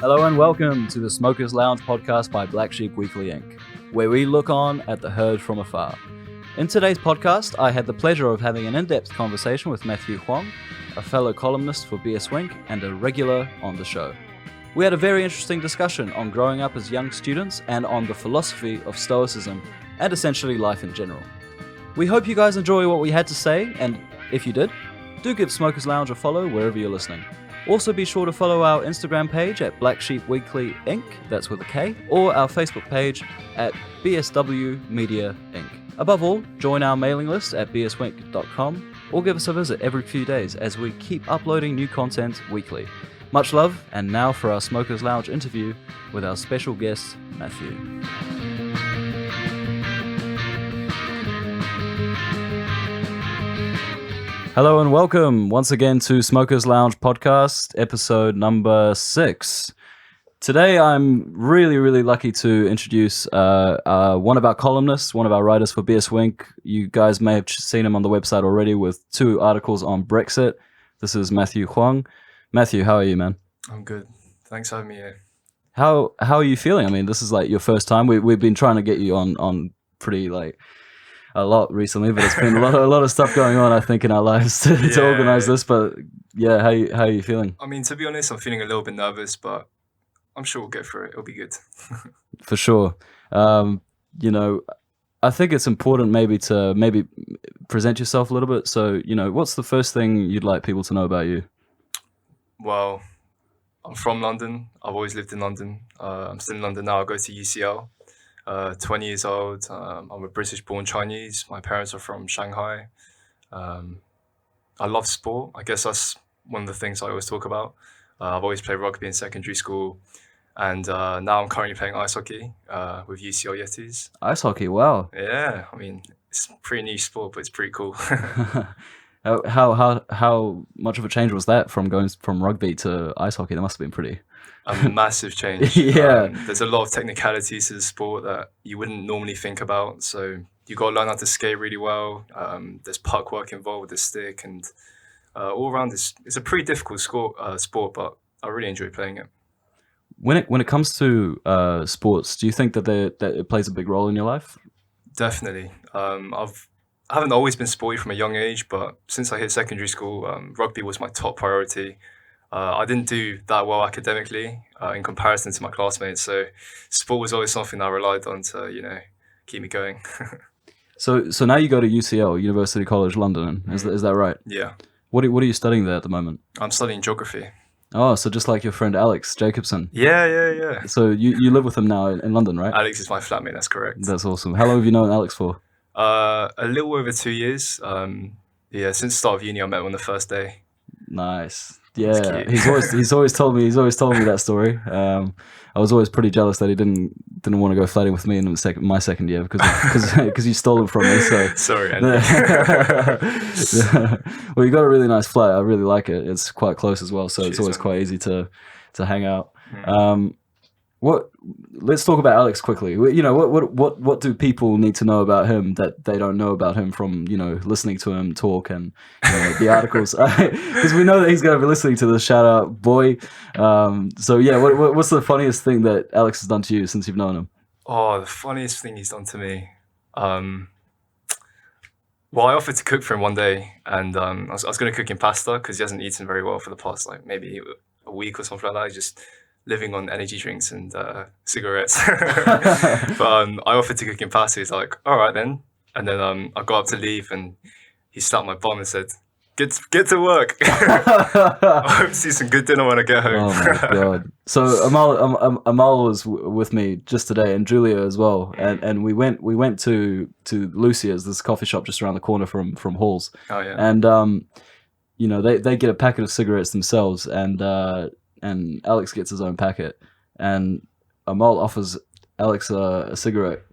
Hello and welcome to the Smokers Lounge podcast by Black Sheep Weekly Inc., where we look on at the herd from afar. In today's podcast, I had the pleasure of having an in-depth conversation with Matthew Huang, a fellow columnist for BSWink and a regular on the show. We had a very interesting discussion on growing up as young students and on the philosophy of stoicism and essentially life in general. We hope you guys enjoy what we had to say, and if you did, do give Smokers Lounge a follow wherever you're listening. Also be sure to follow our Instagram page at Black Sheep Weekly Inc., that's with a K, or our Facebook page at BSW Media Inc. Above all, join our mailing list at bswink.com or give us a visit every few days as we keep uploading new content weekly. Much love, and now for our Smokers Lounge interview with our special guest, Matthew. Hello and welcome once again to Smokers Lounge podcast, episode number 6. Today I'm really lucky to introduce one of our columnists, one of our writers for BSWink. You guys may have seen him on the website already with 2 articles on Brexit. This is Matthew Huang. Matthew, how are you, man? I'm good. Thanks for having me here. How are you feeling? I mean, this is like your first time. We've been trying to get you on pretty like a lot recently, but it's been a lot of stuff going on, I think, in our lives to organize this. But yeah, how are you feeling? I mean, to be honest, I'm feeling a little bit nervous, but I'm sure we'll get through it. It'll be good. For sure. I think it's important maybe to present yourself a little bit. So, what's the first thing you'd like people to know about you? Well, I'm from London. I've always lived in London. I'm still in London now. I go to UCL. 20 years old. I'm a British-born Chinese. My parents are from Shanghai. I love sport. I guess that's one of the things I always talk about. I've always played rugby in secondary school, and now I'm currently playing ice hockey with UCL Yetis. Ice hockey, wow. Yeah, I mean, it's a pretty niche sport, but it's pretty cool. How much of a change was that from going from rugby to ice hockey? That must have been pretty... A massive change. Yeah. There's a lot of technicalities to the sport that you wouldn't normally think about. So you got to learn how to skate really well. There's puck work involved with the stick, and all around it's a pretty difficult sport, but I really enjoy playing it. When it comes to sports, do you think that it plays a big role in your life? Definitely. I haven't always been sporty from a young age, but since I hit secondary school, rugby was my top priority. I didn't do that well academically in comparison to my classmates, so sport was always something I relied on to, keep me going. So now you go to UCL, University College London, is that right? Yeah. What are you studying there at the moment? I'm studying geography. Oh, so just like your friend Alex Jacobson. Yeah. So you live with him now in London, right? Alex is my flatmate, that's correct. That's awesome. How long have you known Alex for? A little over 2 years. Since the start of uni, I met him on the first day. Nice. Yeah, he's always told me that story. I was always pretty jealous that he didn't want to go flatting with me in my second year because you stole him from me. So sorry, Andy. Well, you got a really nice flat. I really like it. It's quite close as well, so Cheers, it's always man. quite easy to hang out. Let's talk about Alex quickly. What do people need to know about him that they don't know about him from listening to him talk and the articles? Because we know that he's going to be listening to this. Shout out, boy. What's the funniest thing that Alex has done to you since you've known him? Oh, the funniest thing he's done to me. Well, I offered to cook for him one day, and I was going to cook him pasta because he hasn't eaten very well for the past maybe a week or something like that. He's just living on energy drinks and cigarettes. But I offered to cook him pasta. He's like, all right then. And then I got up to leave, and he slapped my bum and said, get to work. I hope to see some good dinner when I get home. Oh my god. So Amal was with me just today, and Julia as well. And we went to Lucia's, this coffee shop just around the corner from Halls. Oh yeah. And they get a packet of cigarettes themselves, and Alex gets his own packet, and Amal offers Alex a cigarette.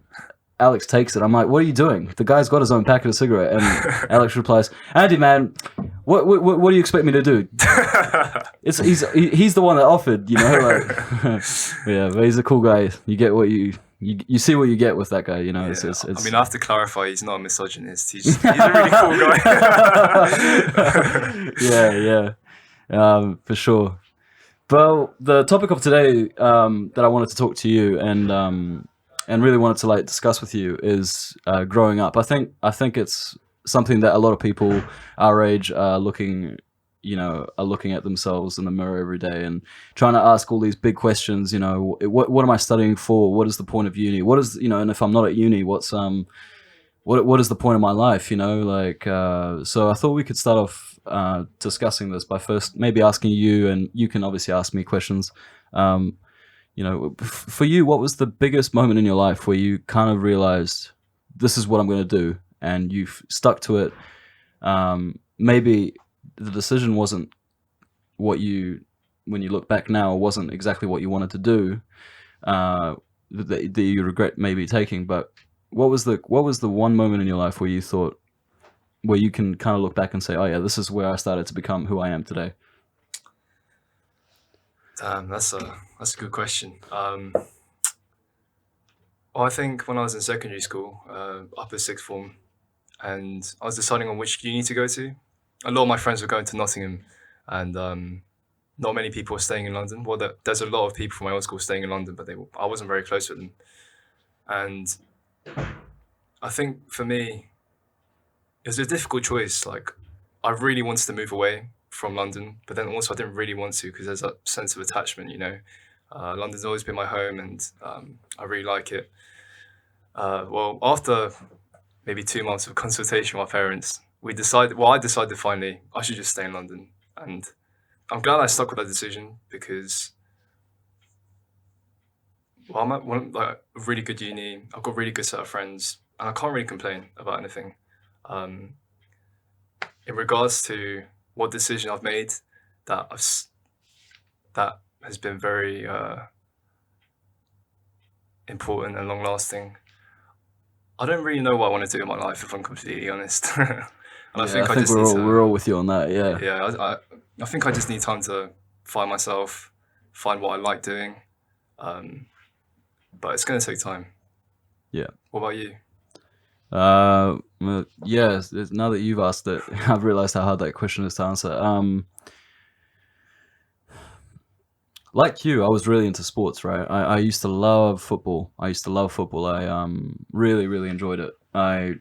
Alex takes it. I'm like, what are you doing? The guy's got his own packet of cigarette. And Alex replies, Andy, man, what do you expect me to do? He's the one that offered, Yeah, but he's a cool guy. You get what you see what you get with that guy, Yeah. I mean, I have to clarify, he's not a misogynist. He's a really cool guy. Yeah, for sure. Well, the topic of today that I wanted to talk to you and really wanted to like discuss with you is growing up. I think it's something that a lot of people our age are looking, are looking at themselves in the mirror every day and trying to ask all these big questions. What am I studying for? What is the point of uni? What is, and if I'm not at uni, what is the point of my life? So I thought we could start off discussing this by first maybe asking you, and you can obviously ask me questions. Um, for you, what was the biggest moment in your life where you kind of realized this is what I'm going to do, and you've stuck to it? Maybe the decision wasn't when you look back now, wasn't exactly what you wanted to do, that you regret maybe taking, but what was the one moment in your life where you thought, where you can kind of look back and say, oh yeah, this is where I started to become who I am today? That's a good question. I think when I was in secondary school, upper sixth form, and I was deciding on which uni to go to. A lot of my friends were going to Nottingham, and not many people were staying in London. Well, there's a lot of people from my old school staying in London, but I wasn't very close with them. And I think for me, it was a difficult choice. Like, I really wanted to move away from London, but then also I didn't really want to because there's a sense of attachment. London's always been my home, and I really like it. Well, after maybe 2 months of consultation with my parents, I decided finally I should just stay in London, and I'm glad I stuck with that decision because, well, I'm at a really good uni. I've got a really good set of friends, and I can't really complain about anything. In regards to what decision I've made that has been very important and long lasting, I don't really know what I want to do in my life, if I'm completely honest. And I think we're all with you on that. Yeah. Yeah, I think I just need time to find myself, find what I like doing. But it's going to take time. Yeah. What about you? Well, yeah. Now that you've asked it, I've realized how hard that question is to answer. Like you, I was really into sports, right? I used to love football. I really, really enjoyed it. I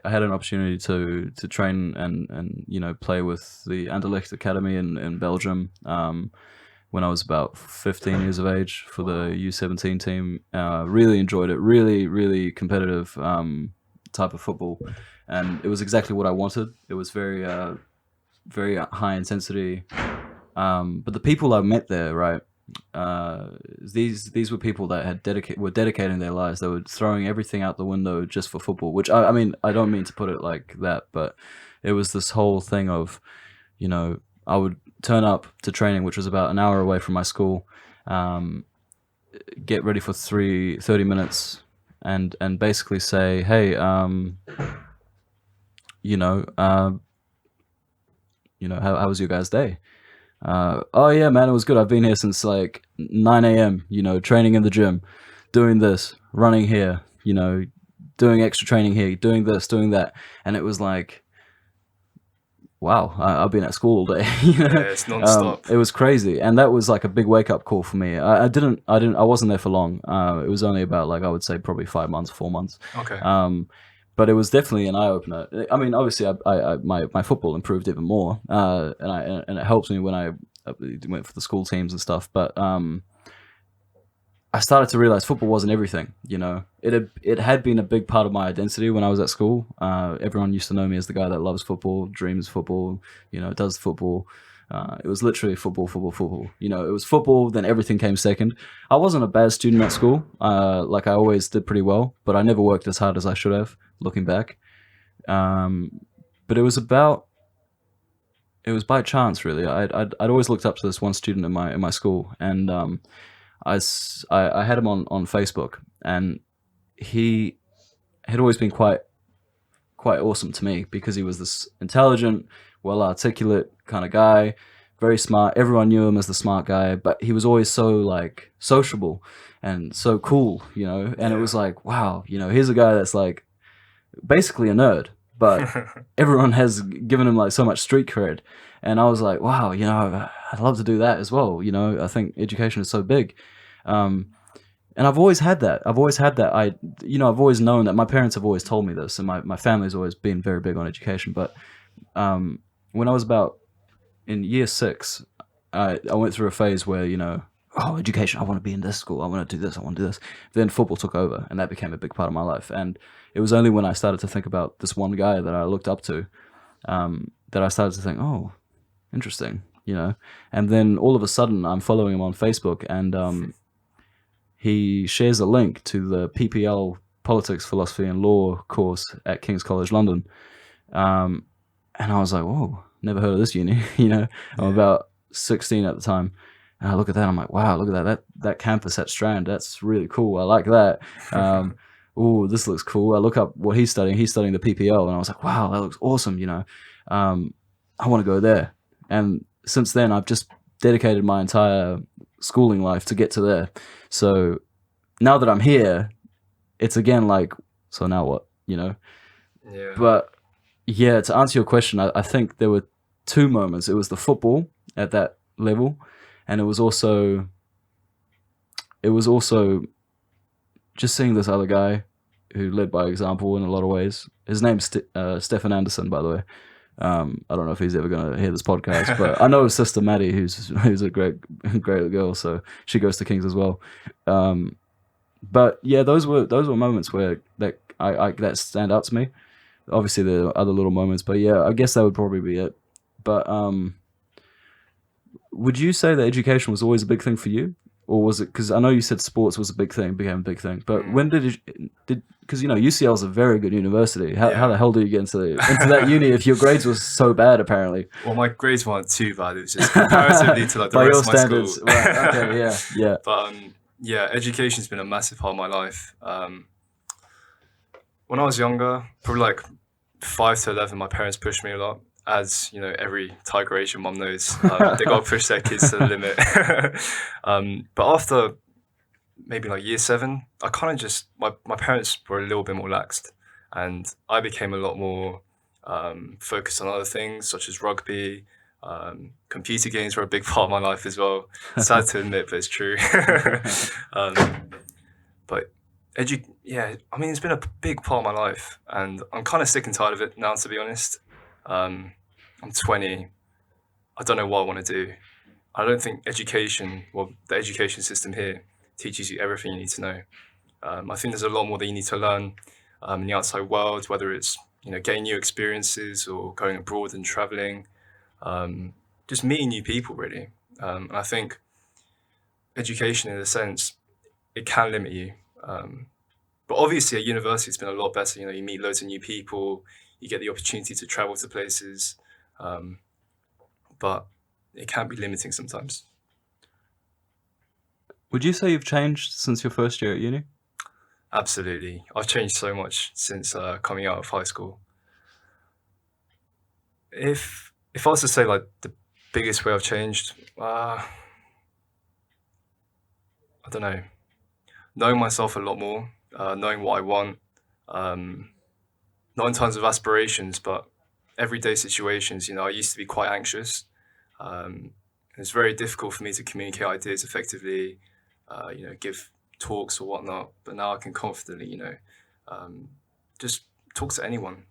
had an opportunity to train and play with the Anderlecht Academy in Belgium when I was about 15 years of age for the U17 team. Really enjoyed it. Really, really competitive type of football, and it was exactly what I wanted. It was very, very high intensity. But the people I met there, right? These were people that were dedicating their lives. They were throwing everything out the window just for football. Which I mean, I don't mean to put it like that, but it was this whole thing of, I would turn up to training, which was about an hour away from my school, get ready for 30 minutes, and basically say, hey, how was your guys' day? Oh yeah, man, it was good. I've been here since like 9 a.m., training in the gym, doing this, running here, doing extra training here, doing this, doing that. And it was like, wow, I've been at school all day. Yeah, it's non-stop. It was crazy. And that was like a big wake up call for me. I wasn't there for long. It was only about, like, I would say probably 5 months, 4 months. Okay. But it was definitely an eye opener. I mean, obviously, my football improved even more, and it helped me when I went for the school teams and stuff. But I started to realize football wasn't everything. It had been a big part of my identity when I was at school. Everyone used to know me as the guy that loves football, dreams football, does football. It was literally football, football, football. It was football, then everything came second. I wasn't a bad student at school. Like, I always did pretty well, but I never worked as hard as I should have, looking back. But it was by chance, really. I'd always looked up to this one student in my school, and I had him on Facebook, and he had always been quite awesome to me because he was this intelligent, well articulate kind of guy, very smart. Everyone knew him as the smart guy, but he was always so like sociable and so cool, and Yeah. it was like, wow, here's a guy that's like basically a nerd, but everyone has given him like so much street cred. And I was like, wow, I'd love to do that as well. You know, I think education is so big. And I've always had that. I've always known that. My parents have always told me this, and my family's always been very big on education. But when I was about in year 6, I went through a phase where, education, I want to be in this school, I want to do this, I want to do this. Then football took over, and that became a big part of my life. And it was only when I started to think about this one guy that I looked up to that I started to think, oh, interesting, And then all of a sudden, I'm following him on Facebook, and he shares a link to the PPL, Politics, Philosophy and Law course at King's College London. And I was like, whoa, never heard of this uni. I'm about 16 at the time. And I look at that, I'm like, wow, look at that campus at Strand. That's really cool. I like that. Oh, this looks cool. I look up what he's studying. He's studying the PPL. And I was like, wow, that looks awesome. I want to go there. And since then, I've just dedicated my entire schooling life to get to there. So now that I'm here, it's again like, so now what, Yeah. But yeah, to answer your question, I think there were 2 moments. It was the football at that level, and it was also just seeing this other guy who led by example in a lot of ways. His name's Stefan Anderson, by the way. I don't know if he's ever going to hear this podcast, but I know his sister Maddie, who's a great girl, so she goes to King's as well. But yeah, those were moments where that stand out to me. Obviously, there are other little moments, but yeah, I guess that would probably be it. But would you say that education was always a big thing for you? Or was it, because I know you said sports was a big thing, became a big thing, but when did because UCL is a very good university. How the hell do you get into that uni if your grades were so bad, apparently? Well, my grades weren't too bad. It was just comparatively to like the rest of my standards, school. Right, okay, yeah. But education's been a massive part of my life. When I was younger, probably like 5 to 11, my parents pushed me a lot. As every Tiger Asian mum knows, they got to push their kids to the limit. But after maybe like year 7, I kind of just, my parents were a little bit more laxed, and I became a lot more focused on other things such as rugby. Computer games were a big part of my life as well. Sad to admit, but it's true. But it's been a big part of my life, and I'm kind of sick and tired of it now, to be honest. I'm 20. I don't know what I want to do. I don't think the education system here teaches you everything you need to know. I think there's a lot more that you need to learn in the outside world, whether it's getting new experiences or going abroad and traveling, just meeting new people, really. And I think education, in a sense, it can limit you. But obviously at university it's been a lot better. You meet loads of new people, you get the opportunity to travel to places, but it can be limiting sometimes. Would you say you've changed since your first year at uni? Absolutely. I've changed so much since coming out of high school. If I was to say like the biggest way I've changed, I don't know. Knowing myself a lot more, knowing what I want, not in terms of aspirations, but everyday situations. I used to be quite anxious. It's very difficult for me to communicate ideas effectively, give talks or whatnot. But now I can confidently, just talk to anyone.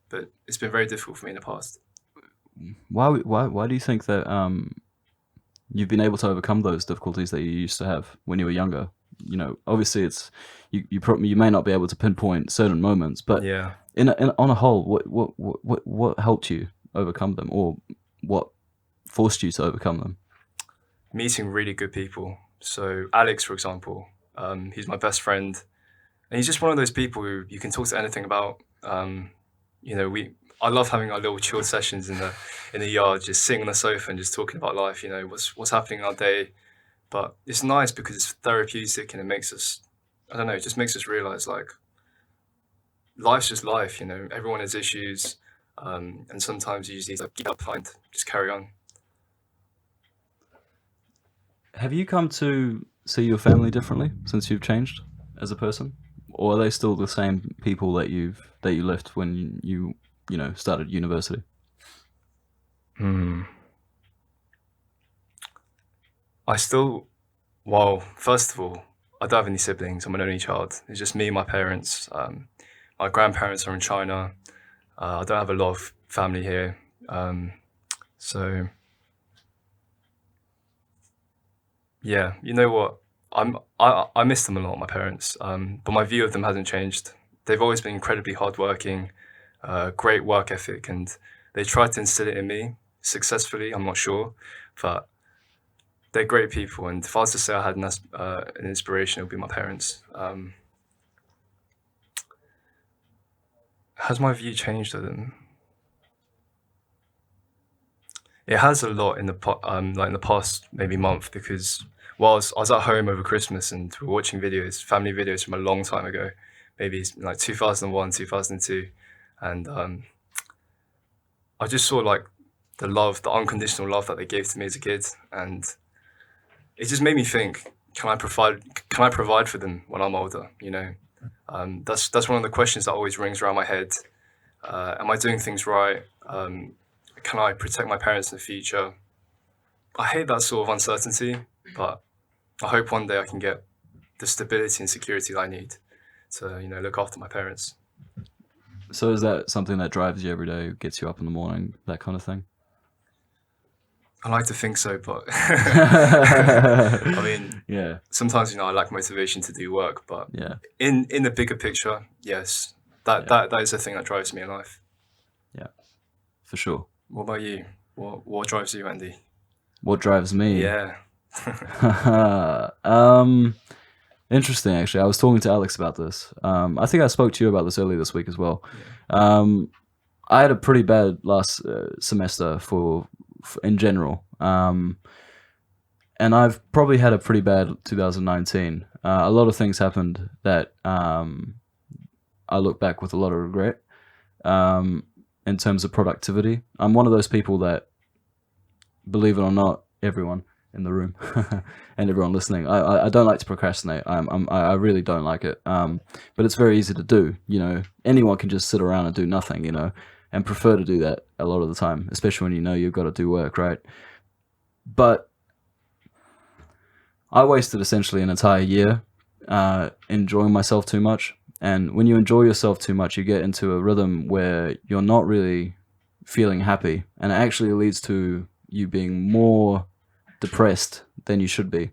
But it's been very difficult for me in the past. Why do you think that you've been able to overcome those difficulties that you used to have when you were younger? Obviously it's you may not be able to pinpoint certain moments, but yeah. On a whole, what helped you overcome them, or what forced you to overcome them? Meeting really good people. So Alex, for example, he's my best friend, and he's just one of those people who you can talk to anything about. I love having our little chill sessions in the yard, just sitting on the sofa and just talking about life. What's happening in our day. But it's nice because it's therapeutic, and it makes us, it just makes us realize like life's just life. Everyone has issues, and sometimes you just need to keep up and just carry on. Have you come to see your family differently since you've changed as a person, or are they still the same people that you left when you started university? I still, well, first of all, I don't have any siblings. I'm an only child. It's just me and my parents. My grandparents are in China. I don't have a lot of family here. So yeah, you know what? I miss them a lot, my parents. But my view of them hasn't changed. They've always been incredibly hardworking, great work ethic, and they tried to instill it in me successfully. I'm not sure, but they're great people. And if I was to say I had an inspiration, it would be my parents. Has my view changed of them? It has a lot in the like in the past maybe month, because whilst I was at home over Christmas and we were watching videos, family videos from a long time ago, maybe it's like 2001, 2002, and I just saw like the love, the unconditional love that they gave to me as a kid, and it just made me think: Can I provide for them when I'm older? You know, that's one of the questions that always rings around my head. Am I doing things right? Can I protect my parents in the future? I hate that sort of uncertainty, but I hope one day I can get the stability and security that I need to, you know, look after my parents. So is that something that drives you every day, gets you up in the morning, that kind of thing? I like to think so, but I mean, Yeah, sometimes, you know, I lack motivation to do work, but yeah, in the bigger picture, yes, that is the thing that drives me in life. yeah, for sure. What about you? What drives you, Andy? What drives me? Yeah. Interesting, actually. I was talking to Alex about this. I think I spoke to you about this earlier this week as well. I had a pretty bad last semester for in general, and I've probably had a pretty bad 2019. A lot of things happened that I look back with a lot of regret. In terms of productivity, I'm one of those people that, believe it or not, everyone in the room and everyone listening, I don't like to procrastinate. I really don't like it. But it's very easy to do. You know, anyone can just sit around and do nothing. You know, and prefer to do that a lot of the time, especially when you know you've got to do work, right? But I wasted essentially an entire year enjoying myself too much. And when you enjoy yourself too much, you get into a rhythm where you're not really feeling happy, and it actually leads to you being more depressed than you should be.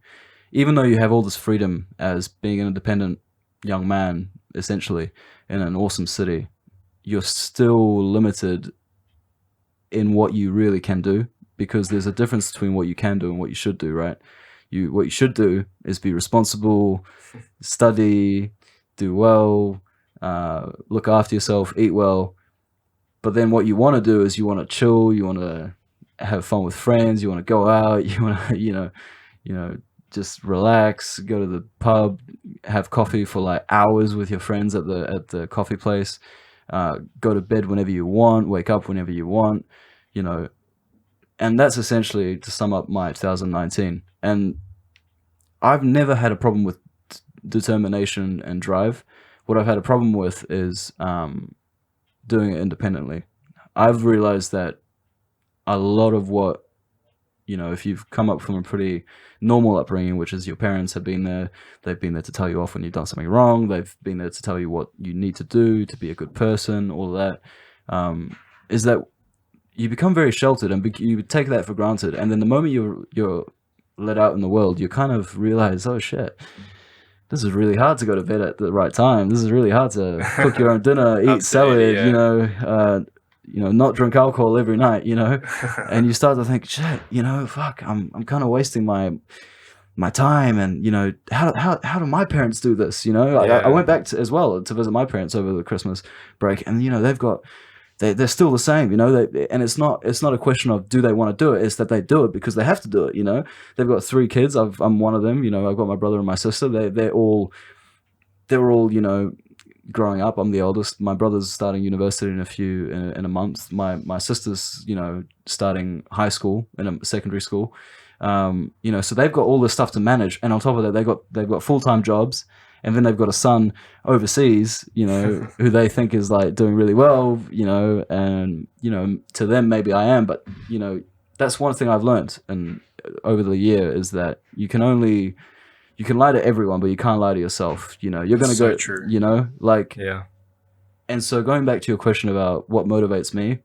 Even though you have all this freedom as being an independent young man, essentially, in an awesome city, you're still limited in what you really can do, because there's a difference between what you can do and what you should do, right? What you should do is be responsible, study, do well, look after yourself, eat well. But then what you want to do is you want to chill, you want to have fun with friends, you want to go out, you want to, you know, just relax, go to the pub, have coffee for like hours with your friends at the coffee place, go to bed whenever you want, wake up whenever you want, you know. And that's essentially, to sum up, my 2019. And I've never had a problem with determination and drive. What I've had a problem with is doing it independently. I've realized that a lot of what, you know, if you've come up from a pretty normal upbringing, which is your parents have been there, they've been there to tell you off when you've done something wrong, they've been there to tell you what you need to do to be a good person, all of that, is that you become very sheltered and you take that for granted. And then the moment you're let out in the world, you kind of realize, oh shit, this is really hard to go to bed at the right time. This is really hard to cook your own dinner, eat salad, yeah. you know, not drink alcohol every night, you know. And you start to think, shit, you know, fuck, I'm kind of wasting my time. And, you know, how do my parents do this? You know, I went back as well to visit my parents over the Christmas break, and, you know, they're still the same, you know. And it's not a question of do they want to do it. It's that they do it because they have to do it. You know, they've got 3 kids. I'm one of them. You know, I've got my brother and my sister. They're all, you know, growing up. I'm the oldest. My brother's starting university in a month. My sister's, you know, starting high school in a secondary school. You know, so they've got all this stuff to manage, and on top of that, they've got full-time jobs. And then they've got a son overseas, you know, who they think is like doing really well, you know, and, you know, to them, maybe I am, but, you know, that's one thing I've learned and over the year is that you can lie to everyone, but you can't lie to yourself. You know, you're gonna So go. true. You know, like. Yeah. And so going back to your question about what motivates me,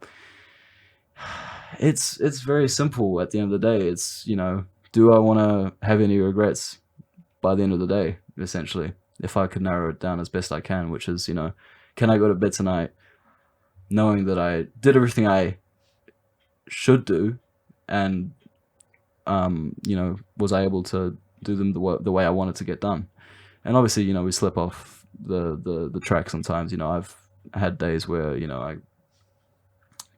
it's very simple. At the end of the day, it's, you know, do I want to have any regrets by the end of the day? Essentially, if I could narrow it down as best I can, which is, you know, can I go to bed tonight knowing that I did everything I should do, and you know, was I able to do them the way I wanted to get done? And obviously, you know, we slip off the track sometimes. You know, I've had days where, you know, I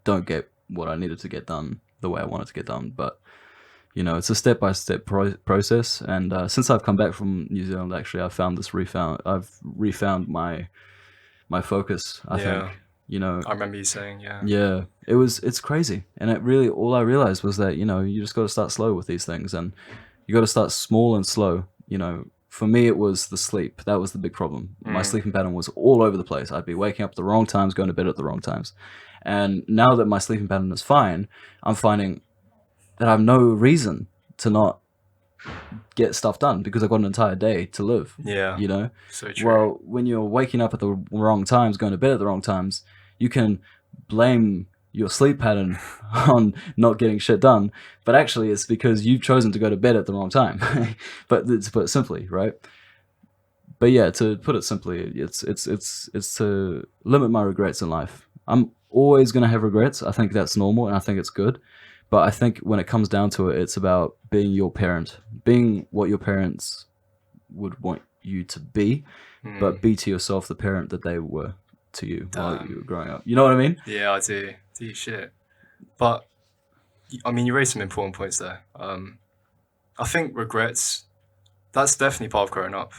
don't get what I needed to get done the way I wanted to get done, but you know, it's a step-by-step process. And since I've come back from New Zealand, actually, I've refound my focus. I think, you know, I remember you saying, yeah, it's crazy. And it really, all I realized was that, you know, you just got to start slow with these things, and you got to start small and slow. You know, for me, it was the sleep. That was the big problem. My sleeping pattern was all over the place. I'd be waking up at the wrong times, going to bed at the wrong times. And now that my sleeping pattern is fine, I'm finding that I have no reason to not get stuff done because I've got an entire day to live. Yeah. You know? So true. Well, when you're waking up at the wrong times, going to bed at the wrong times, you can blame your sleep pattern on not getting shit done, but actually it's because you've chosen to go to bed at the wrong time. But to put it simply, right? But yeah, to put it simply, it's to limit my regrets in life. I'm always going to have regrets. I think that's normal, and I think it's good. But I think when it comes down to it, it's about being your parent, being what your parents would want you to be, but be to yourself the parent that they were to you while you were growing up. You know what I mean? Yeah, I do. Do shit. But I mean, you raised some important points there. I think regrets, that's definitely part of growing up.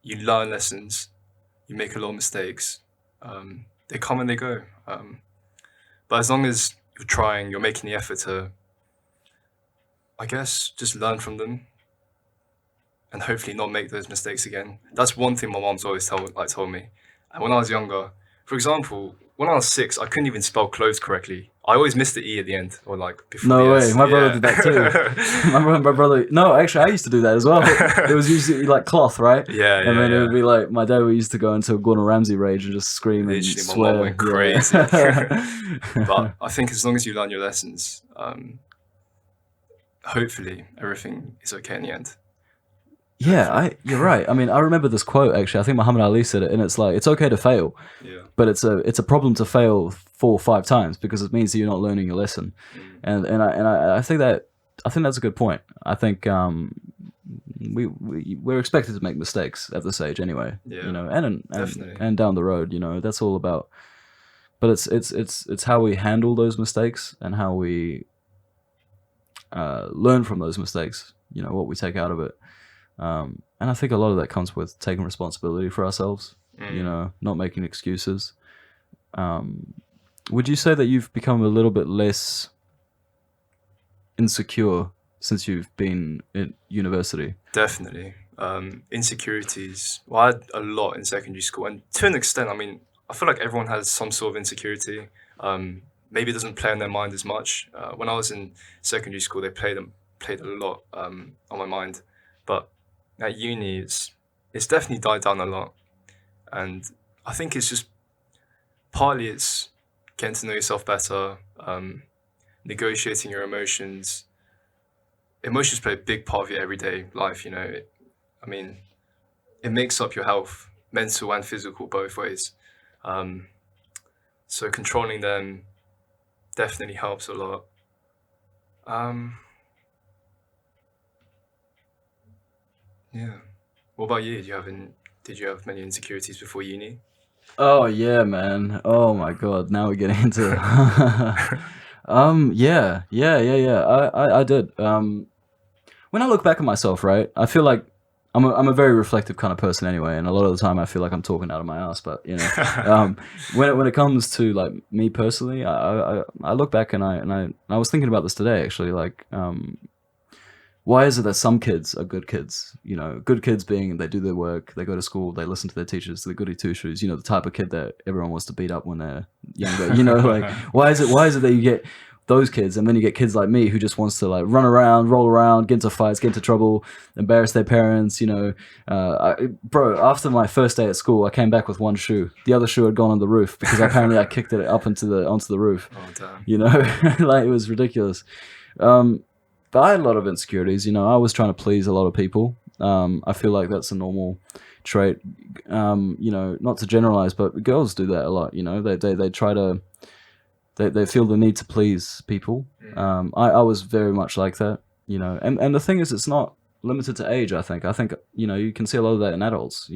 You learn lessons, you make a lot of mistakes. They come and they go. But as long as you're trying, you're making the effort to, I guess, just learn from them and hopefully not make those mistakes again. That's one thing my mom's always told me. And when I was younger, for example, when I was 6, I couldn't even spell clothes correctly. I always missed the E at the end, or like before. No the way, S. my brother did that too. my brother. No, actually, I used to do that as well. It was usually like cloth, right? Yeah, and then it would be like my dad used to go into a Gordon Ramsay rage and just scream Literally, and my swear. mom went crazy. But I think as long as you learn your lessons, hopefully everything is okay in the end. Yeah, you're right. I mean, I remember this quote actually. I think Muhammad Ali said it, and it's like, it's okay to fail, but it's a problem to fail 4 or 5 times because it means that you're not learning your lesson. And I think that's a good point. I think we're expected to make mistakes at this age anyway. You know, and down the road, you know, that's all about. But it's how we handle those mistakes and how we learn from those mistakes. You know, what we take out of it. And I think a lot of that comes with taking responsibility for ourselves, you know, not making excuses. Would you say that you've become a little bit less insecure since you've been in university? Definitely. Insecurities. Well, I had a lot in secondary school, and to an extent, I mean, I feel like everyone has some sort of insecurity. Maybe it doesn't play on their mind as much. When I was in secondary school, they played a lot on my mind, but at uni, it's definitely died down a lot. And I think it's just partly it's getting to know yourself better, negotiating your emotions. Emotions play a big part of your everyday life, you know. I mean, it makes up your health, mental and physical, both ways. So controlling them definitely helps a lot. Yeah. What about you? Did you have many insecurities before uni? Oh yeah, man. Oh my God. Now we're getting into yeah. I did. When I look back at myself, right, I feel like I'm a very reflective kind of person anyway, and a lot of the time I feel like I'm talking out of my ass. But you know, when it comes to like me personally, I look back and I was thinking about this today actually, like why is it that some kids are good kids? You know, good kids being they do their work, they go to school, they listen to their teachers, they're goody two shoes. You know, the type of kid that everyone wants to beat up when they're younger. You know, like why is it that you get those kids, and then you get kids like me who just wants to like run around, roll around, get into fights, get into trouble, embarrass their parents. Bro, after my first day at school, I came back with one shoe. The other shoe had gone on the roof because apparently I kicked it up onto the roof. Oh damn. Like it was ridiculous. But I had a lot of insecurities. I was trying to please a lot of people. I feel like that's a normal trait. Not to generalize, but girls do that a lot. They try to. They feel the need to please people. I was very much like that, and the thing is, it's not limited to age. I think, you can see a lot of that in adults,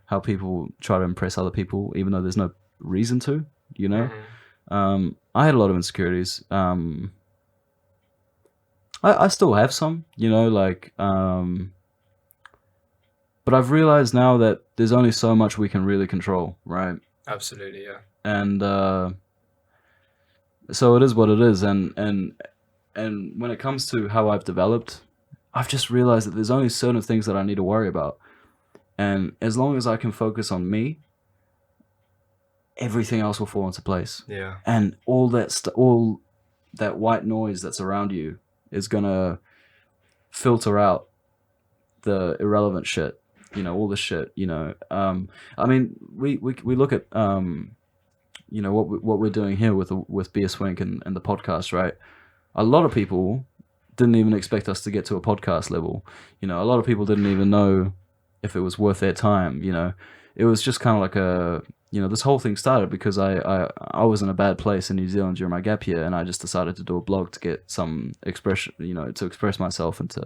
how people try to impress other people, even though there's no reason to, I had a lot of insecurities. I still have some, but I've realized now that there's only so much we can really control, right? Absolutely, yeah. And, so it is what it is, and when it comes to how I've developed, I've just realized that there's only certain things that I need to worry about, and as long as I can focus on me, everything else will fall into place. Yeah. And all that white noise that's around you is gonna filter out the irrelevant shit, all the shit. I mean, we look at what we're doing here with BSWink and the podcast, right? A lot of people didn't even expect us to get to a podcast level. A lot of people didn't even know if it was worth their time. It was just kind of like this whole thing started because I was in a bad place in New Zealand during my gap year, and I just decided to do a blog to get some expression, to express myself and to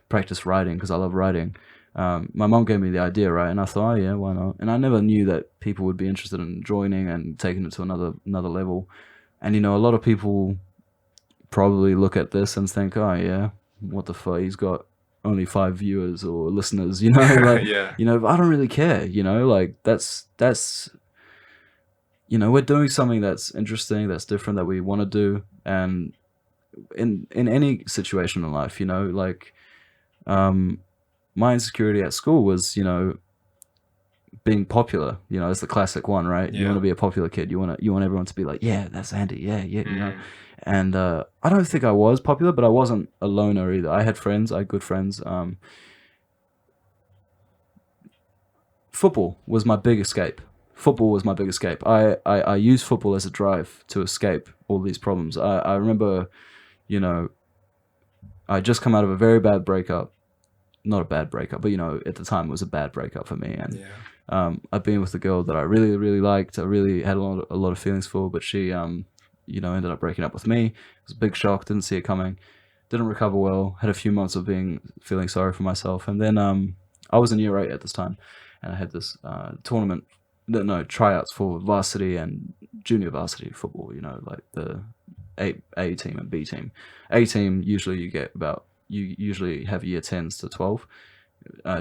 practice writing because I love writing. My mom gave me the idea, right? And I thought, oh yeah, why not? And I never knew that people would be interested in joining and taking it to another level. And a lot of people probably look at this and think, oh yeah, what the fuck? He's got only 5 viewers or listeners, like, yeah. But I don't really care, like that's we're doing something that's interesting, that's different, that we want to do, and in any situation in life, like my insecurity at school was, being popular. It's the classic one, right? Yeah. You want to be a popular kid. You want everyone to be like, yeah, that's Andy. Yeah. And I don't think I was popular, but I wasn't a loner either. I had friends. I had good friends. Football was my big escape. I used football as a drive to escape all these problems. I remember, I just come out of a very bad breakup. Not a bad breakup, but at the time it was a bad breakup for me. And I've been with a girl that I really, really liked. I really had a lot of feelings for, but she, ended up breaking up with me. It was a big shock. Didn't see it coming. Didn't recover well. Had a few months of feeling sorry for myself. And then I was in year 8 at this time, and I had this tryouts for varsity and junior varsity football. Like the A team and B team. A team usually you usually have year 10s to 12.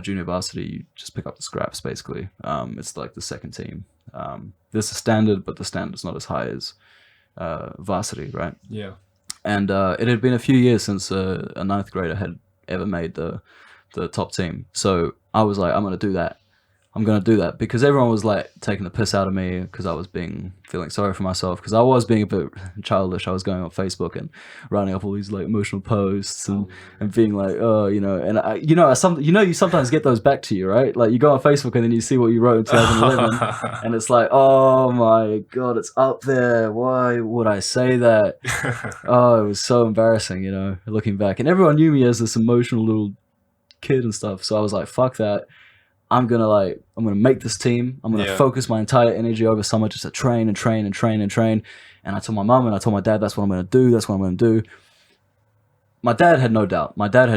Junior varsity, you just pick up the scraps, basically. It's like the second team. There's a standard, but the standard's not as high as varsity, right? Yeah. And it had been a few years since a 9th grader had ever made the top team. So I was like, I'm going to do that. Because everyone was like taking the piss out of me because I was feeling sorry for myself, because I was being a bit childish. I was going on Facebook and writing up all these like emotional posts and being like, oh, and you sometimes get those back to you, right? Like you go on Facebook and then you see what you wrote in 2011 and it's like, oh my God, it's up there. Why would I say that? Oh, it was so embarrassing, looking back. And everyone knew me as this emotional little kid and stuff. So I was like, fuck that. I'm gonna make this team. I'm gonna focus my entire energy over summer just to train and train and train and train. And I told my mom and I told my dad, that's what I'm gonna do. My dad had no doubt. My dad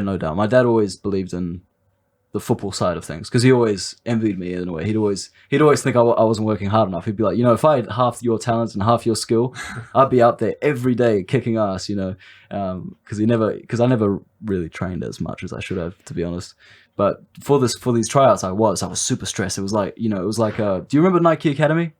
always believed in the football side of things because he always envied me in a way. He'd always think I wasn't working hard enough. He'd be like, if I had half your talent and half your skill, I'd be out there every day kicking ass. Because I never really trained as much as I should have, to be honest. But for these tryouts, I was super stressed. It was like, do you remember Nike Academy?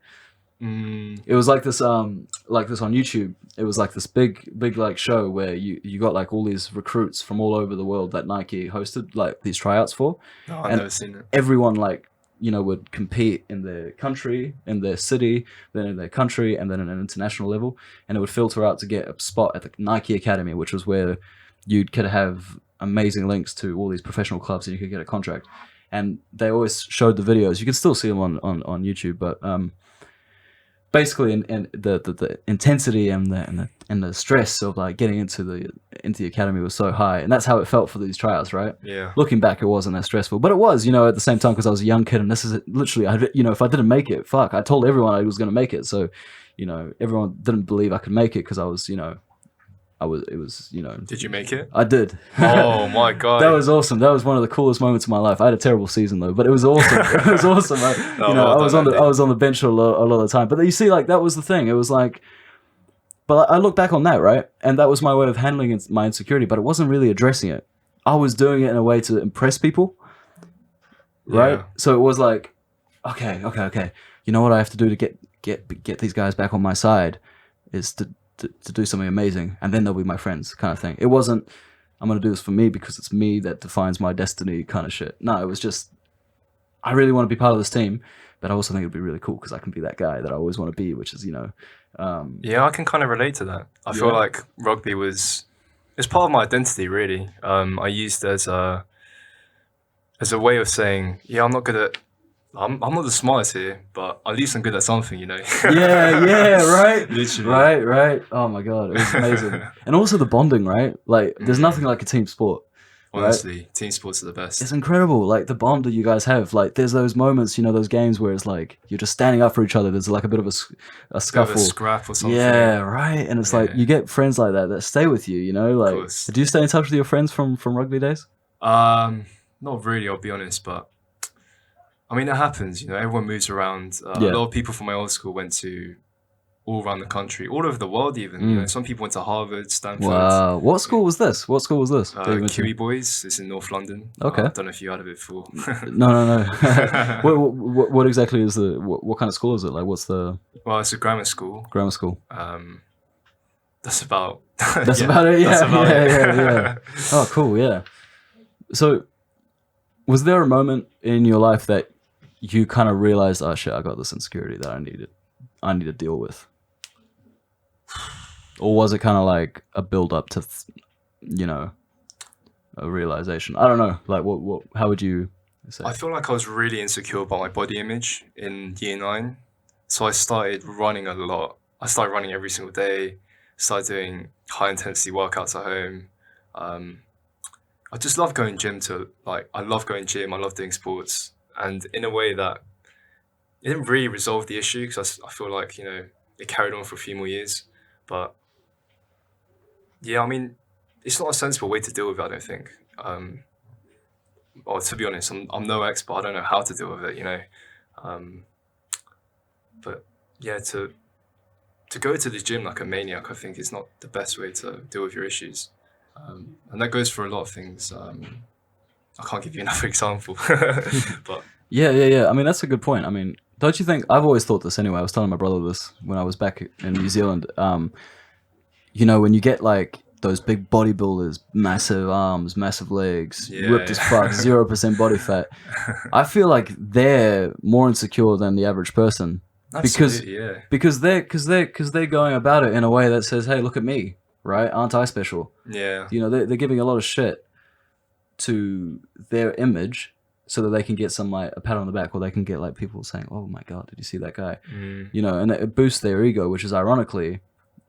It was like this on YouTube. It was like this big like show where you got like all these recruits from all over the world that Nike hosted like these tryouts for. No, I've never seen it. Everyone like would compete in their country, in their city, then in their country, and then at an international level, and it would filter out to get a spot at the Nike Academy, which was where you could have amazing links to all these professional clubs and you could get a contract. And they always showed the videos. You can still see them on YouTube, but basically, and the intensity and the stress of like getting into the academy was so high, and that's how it felt for these tryouts, right? Yeah. Looking back, it wasn't that stressful, but it was, at the same time, because I was a young kid, and this is literally, if I didn't make it, fuck, I told everyone I was going to make it, so everyone didn't believe I could make it because I was, Did you make it? I did. Oh my god. That was awesome. That was one of the coolest moments of my life. I had a terrible season though, but it was awesome. It was awesome. I was on the bench a lot of the time. But you see, like, that was the thing. It was like, but I look back on that, right? And that was my way of handling my insecurity, but it wasn't really addressing it. I was doing it in a way to impress people, right? Yeah. So it was like, okay. You know what I have to do to get these guys back on my side is to do something amazing, and then they'll be my friends, kind of thing. It wasn't, I'm going to do this for me because it's me that defines my destiny kind of shit. No, it was just, I really want to be part of this team, but I also think it'd be really cool because I can be that guy that I always want to be, which is, Yeah, I can kind of relate to that. I feel like rugby it's part of my identity, really. I used as a way of saying, yeah, I'm not the smartest here, but at least I'm good at something, Yeah, right. Literally. Right. Oh my god, it was amazing. And also the bonding, right? Like, there's nothing like a team sport. Honestly, right? Team sports are the best. It's incredible, like the bond that you guys have. Like, there's those moments, those games where it's like you're just standing up for each other. There's like a bit of a scuffle, a scrap or something. Yeah, right. And it's like you get friends like that stay with you. Like, do you stay in touch with your friends from rugby days? Not really, I'll be honest, but I mean, it happens, everyone moves around. A lot of people from my old school went to all around the country, all over the world even. Some people went to Harvard, Stanford. Wow. What school was this? QE Boys. It's in North London. Okay. I don't know if you heard of it before. No. what exactly is what kind of school is it? Like, what's the... Well, it's a grammar school. Grammar school. That's about... That's about it, yeah. Oh, cool, yeah. So, was there a moment in your life that you kind of realized, oh shit, I got this insecurity that I need to deal with? Or was it kind of like a build up to, a realization? I don't know. Like, how would you say? I feel like I was really insecure about my body image in year 9. So I started running a lot. I started running every single day, started doing high intensity workouts at home. I just love going gym I love going gym. I love doing sports. And in a way that it didn't really resolve the issue because I feel like, it carried on for a few more years. But yeah, I mean, it's not a sensible way to deal with it, I don't think. Or to be honest, I'm no expert. I don't know how to deal with it, But yeah, to go to the gym like a maniac, I think is not the best way to deal with your issues. And that goes for a lot of things. I can't give you another example, but yeah. I mean, that's a good point. I mean, don't you think? I've always thought this anyway. I was telling my brother this when I was back in New Zealand. When you get like those big bodybuilders, massive arms, massive legs, ripped as fuck, 0% body fat. I feel like they're more insecure than the average person. Absolutely, because they're going about it in a way that says, hey, look at me, right? Aren't I special? Yeah. They're giving a lot of shit to their image so that they can get some like a pat on the back, or they can get like people saying, oh my god, did you see that guy? And it boosts their ego, which is ironically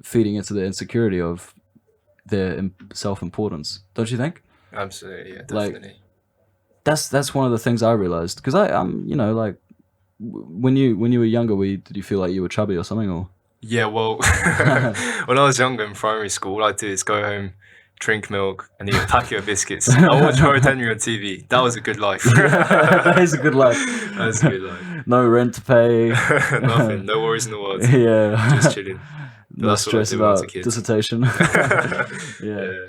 feeding into the insecurity of their self-importance. Don't you think? Absolutely, yeah, definitely. Like, that's one of the things I realized, because I'm like, when you were younger, did you feel like you were chubby or something, or? Yeah, well, when I was younger in primary school, all I'd do is go home, drink milk, and eat a packet of biscuits. I watch Robert Henry on TV. That was a good life. That is a good life. That's a good life. No rent to pay. Nothing. No worries in the world. Yeah. Just chilling. But No stress about dissertation. Yeah.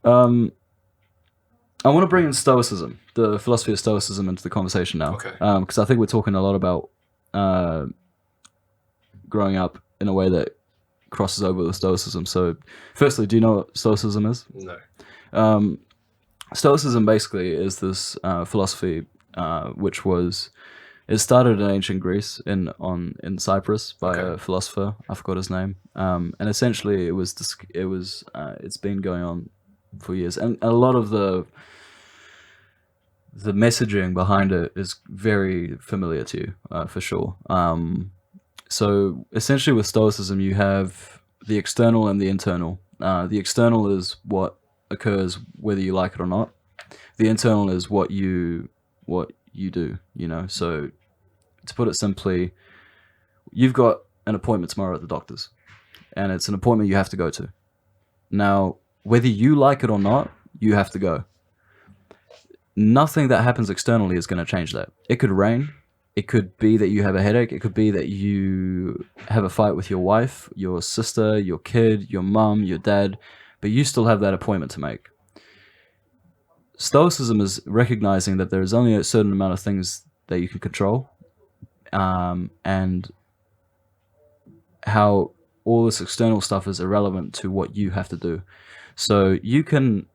I want to bring in stoicism, the philosophy of stoicism, into the conversation now. Okay. Because I think we're talking a lot about growing up in a way that crosses over with stoicism. So, firstly, do you know what stoicism is? No. Stoicism basically is this philosophy it started in ancient Greece in Cyprus by a philosopher. I forgot his name. And essentially it's been going on for years, and a lot of the messaging behind it is very familiar to you, for sure. So essentially with Stoicism, you have the external and the internal. The external is what occurs whether you like it or not. The internal is what you do, So to put it simply, you've got an appointment tomorrow at the doctor's, and it's an appointment you have to go to. Now, whether you like it or not, you have to go. Nothing that happens externally is going to change that. It could rain. It could be that you have a headache. It could be that you have a fight with your wife, your sister, your kid, your mum, your dad, but you still have that appointment to make. Stoicism is recognizing that there is only a certain amount of things that you can control, and how all this external stuff is irrelevant to what you have to do. So you can,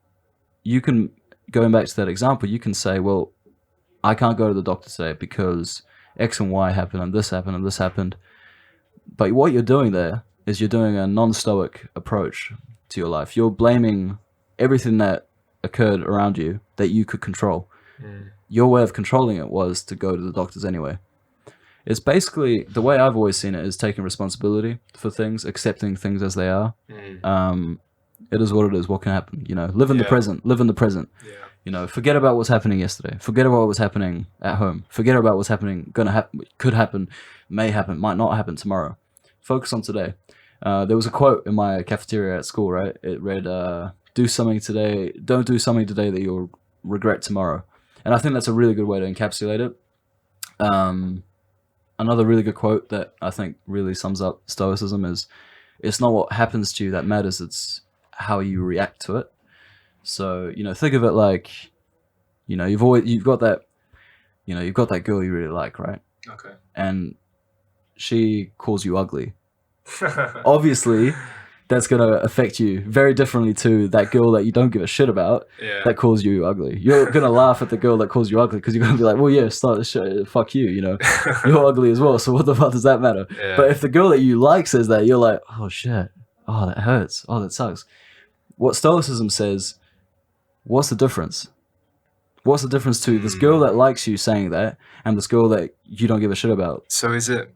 going back to that example, you can say, well, I can't go to the doctor today because X and Y happened and this happened and this happened. But what you're doing there is you're doing a non-stoic approach to your life. You're blaming everything that occurred around you that you could control. Your way of controlling it was to go to the doctors anyway. It's basically, the way I've always seen it is taking responsibility for things, accepting things as they are. It is what it is. What can happen? Live in the present. Live in the present. Forget about what's happening yesterday. Forget about what was happening at home. Forget about what's happening, gonna happen, could happen, may happen, might not happen tomorrow. Focus on today. There was a quote in my cafeteria at school, right? It read, do something today, don't do something today that you'll regret tomorrow. And I think that's a really good way to encapsulate it. Another really good quote that I think really sums up Stoicism is, it's not what happens to you that matters, it's how you react to it. So, think of it like, you've got that girl you really like, right? Okay. And she calls you ugly. Obviously, that's going to affect you very differently to that girl that you don't give a shit about that calls you ugly. You're going to laugh at the girl that calls you ugly because you're going to be like, well, yeah, fuck you, you're ugly as well, so what the fuck does that matter? Yeah. But if the girl that you like says that, you're like, oh shit, oh that hurts, oh that sucks. What Stoicism says, what's the difference? What's the difference to this girl that likes you saying that and this girl that you don't give a shit about? So is it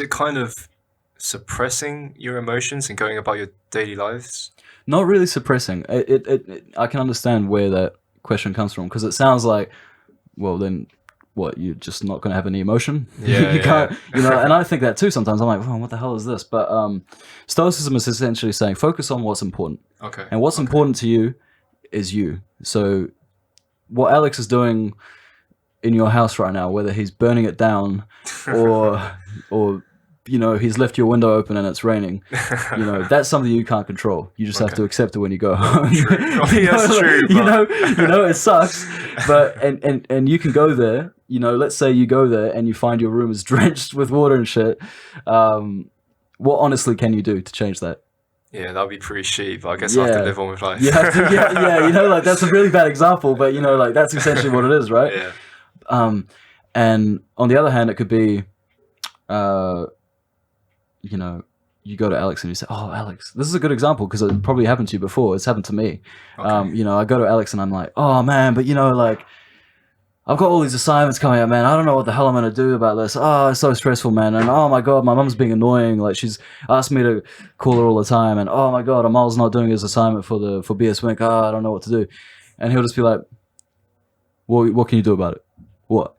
kind of suppressing your emotions and going about your daily lives? Not really suppressing. I can understand where that question comes from, because it sounds like, well, then what? You're just not going to have any emotion? Yeah, you can't, and I think that too sometimes. I'm like, oh, what the hell is this? But Stoicism is essentially saying, focus on what's important. Okay. And what's important to you is you. So what Alex is doing in your house right now, whether he's burning it down or he's left your window open and it's raining, that's something you can't control. You just have to accept it when you go home. True. That's true. It sucks, but and you can go there. Let's say you go there and you find your room is drenched with water and shit. What honestly can you do to change that? Yeah, that'd be pretty shitty, but I guess I have to live on with life. You have to, that's a really bad example, but that's essentially what it is, right? Yeah. And on the other hand, it could be, you go to Alex and you say, oh, Alex, this is a good example because it probably happened to you before. It's happened to me. Okay. I go to Alex and I'm like, oh man, but I've got all these assignments coming up, man. I don't know what the hell I'm going to do about this. Oh, it's so stressful, man. And oh my God, my mum's being annoying. Like she's asked me to call her all the time. And oh my God, Amal's not doing his assignment for BSWink. Oh, I don't know what to do. And he'll just be like, well, what can you do about it? What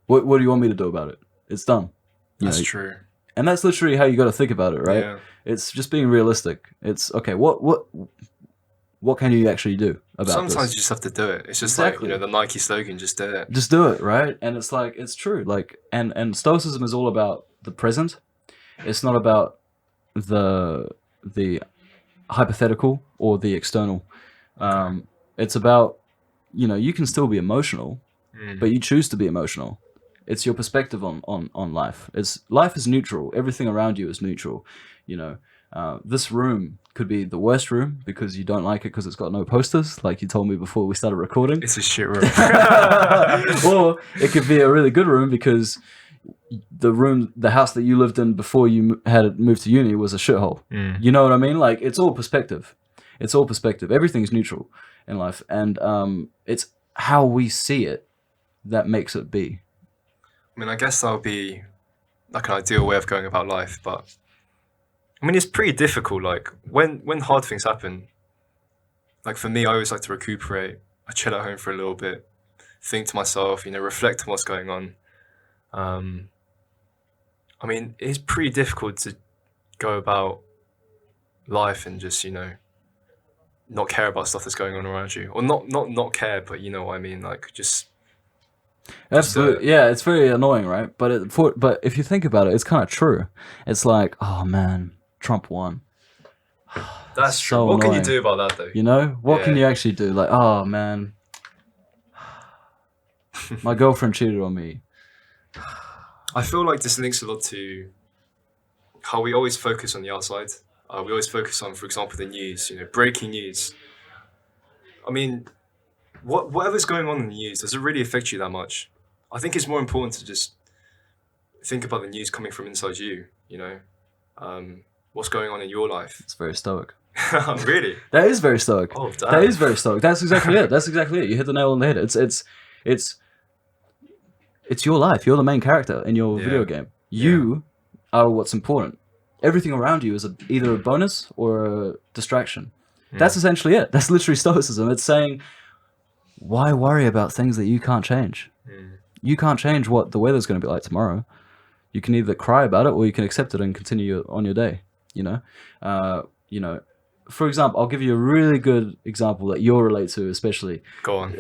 do you want me to do about it? It's done. That's true. And that's literally how you got to think about it, right? Yeah. It's just being realistic. It's okay. What can you actually do about Sometimes this? you just have to do it. It's just Exactly. like, the Nike slogan, just do it. Just do it, right? And it's like, it's true. Like, and Stoicism is all about the present. It's not about the hypothetical or the external. It's about, you can still be emotional, but you choose to be emotional. It's your perspective on life. Life is neutral. Everything around you is neutral. This room could be the worst room because you don't like it because it's got no posters, like you told me before we started recording. It's a shit room. Or it could be a really good room because the house that you lived in before you had moved to uni was a shithole. You know what I mean? Like, it's all perspective. It's all perspective. Everything's neutral in life, and it's how we see it that makes it be. I mean, I guess that'll be like an ideal way of going about life, but I mean, it's pretty difficult. Like, when hard things happen, like for me, I always like to recuperate. I chill at home for a little bit, think to myself, reflect on what's going on. I mean, it's pretty difficult to go about life and just, not care about stuff that's going on around you, or not care, but you know what I mean, like just. Absolutely, yeah, it's very annoying, right? But if you think about it, it's kind of true. It's like, oh man, Trump won. That's true. so What can you annoying. do about that, though? You know, what can Yeah. you actually do? Like, oh man, my girlfriend cheated on me. I feel like this links a lot to how we always focus on the outside. We always focus on, for example, the news, breaking news. I mean, whatever's going on in the news, does it really affect you that much? I think it's more important to just think about the news coming from inside you, what's going on in your life. It's very stoic. Really? That is very stoic. Oh, damn. That is very stoic. That's exactly it. That's exactly it. You hit the nail on the head. It's your life. You're the main character in your video game. You are what's important. Everything around you is either a bonus or a distraction. That's essentially it. That's literally stoicism. It's saying, why worry about things that you can't change? You can't change what the weather's going to be like tomorrow. You can either cry about it or you can accept it and continue on your day. For example, I'll give you a really good example that you'll relate to, especially. Go on.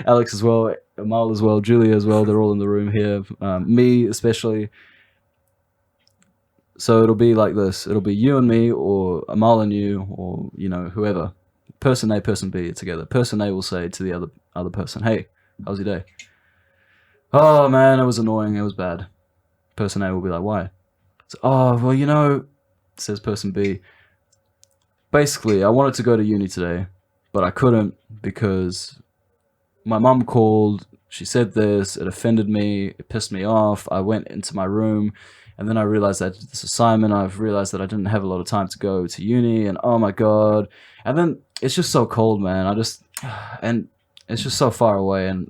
Alex as well, Amal as well, Julia as well. They're all in the room here. Me especially. So it'll be like this. It'll be you and me, or Amal and you, or whoever. Person A, person B together. Person A will say to the other person, "Hey, how was your day?" "Oh man, it was annoying. It was bad." Person A will be like, "Why?" So, "Oh well, says person B. Basically, I wanted to go to uni today, but I couldn't because my mum called. She said this. It offended me. It pissed me off. I went into my room, and then I realized that I did this assignment. I've realized that I didn't have a lot of time to go to uni, and oh my god. And then it's just so cold, man. And it's just so far away, and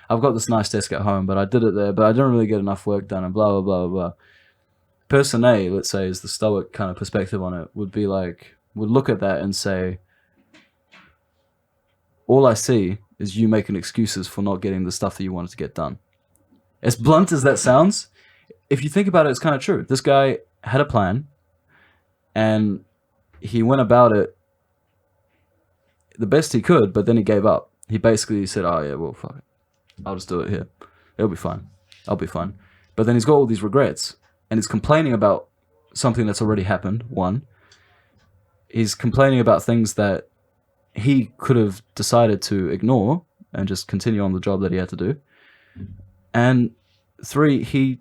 I've got this nice desk at home, but I did it there, but I didn't really get enough work done, and blah blah blah blah blah." Person A, let's say, is the stoic kind of perspective on it, would look at that and say, all I see is you making excuses for not getting the stuff that you wanted to get done. As blunt as that sounds, if you think about it, it's kind of true. This guy had a plan, and he went about it the best he could, but then he gave up. He basically said, "Oh yeah, well, fuck it. I'll just do it here. It'll be fine. I'll be fine." But then he's got all these regrets, and he's complaining about something that's already happened, one. He's complaining about things that he could have decided to ignore and just continue on the job that he had to do. And three, he,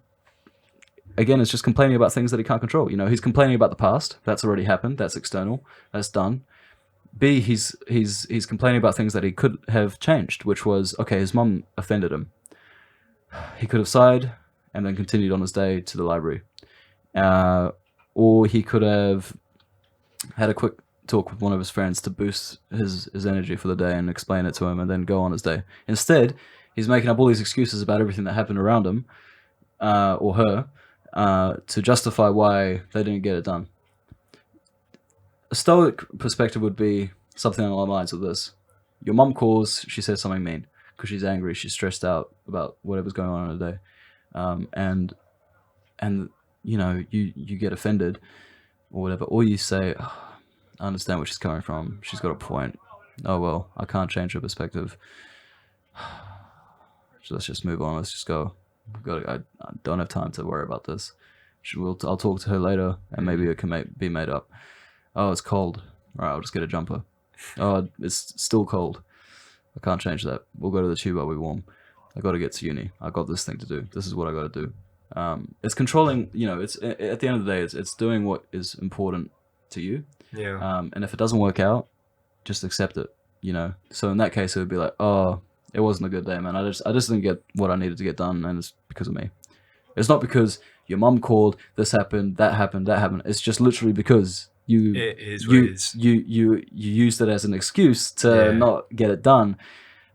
again, is just complaining about things that he can't control. He's complaining about the past. That's already happened. That's external. That's done. B, he's complaining about things that he could have changed, which was, okay, his mum offended him. He could have sighed and then continued on his day to the library. Or he could have had a quick talk with one of his friends to boost his energy for the day and explain it to him and then go on his day. Instead, he's making up all these excuses about everything that happened around him, or her, to justify why they didn't get it done. A stoic perspective would be something along the lines of this. Your mum calls, she says something mean because she's angry, she's stressed out about whatever's going on in her day. And you get offended or whatever, or you say, "Oh, I understand where she's coming from. She's got a point. Oh well, I can't change her perspective. So let's just move on. Let's just go. I don't have time to worry about this. I'll talk to her later, and maybe it can be made up. Oh, it's cold. All right, I'll just get a jumper. Oh, it's still cold. I can't change that. We'll go to the tube. I'll be warm. I got to get to uni. I got this thing to do. This is what I got to do." It's controlling. It's at the end of the day, it's doing what is important to you. Yeah. And if it doesn't work out, just accept it, you know. So in that case, it would be like, oh, it wasn't a good day, man. I just didn't get what I needed to get done, and it's because of me. It's not because your mum called, this happened, that happened. It's just literally because It is what it is. you used it as an excuse to not get it done.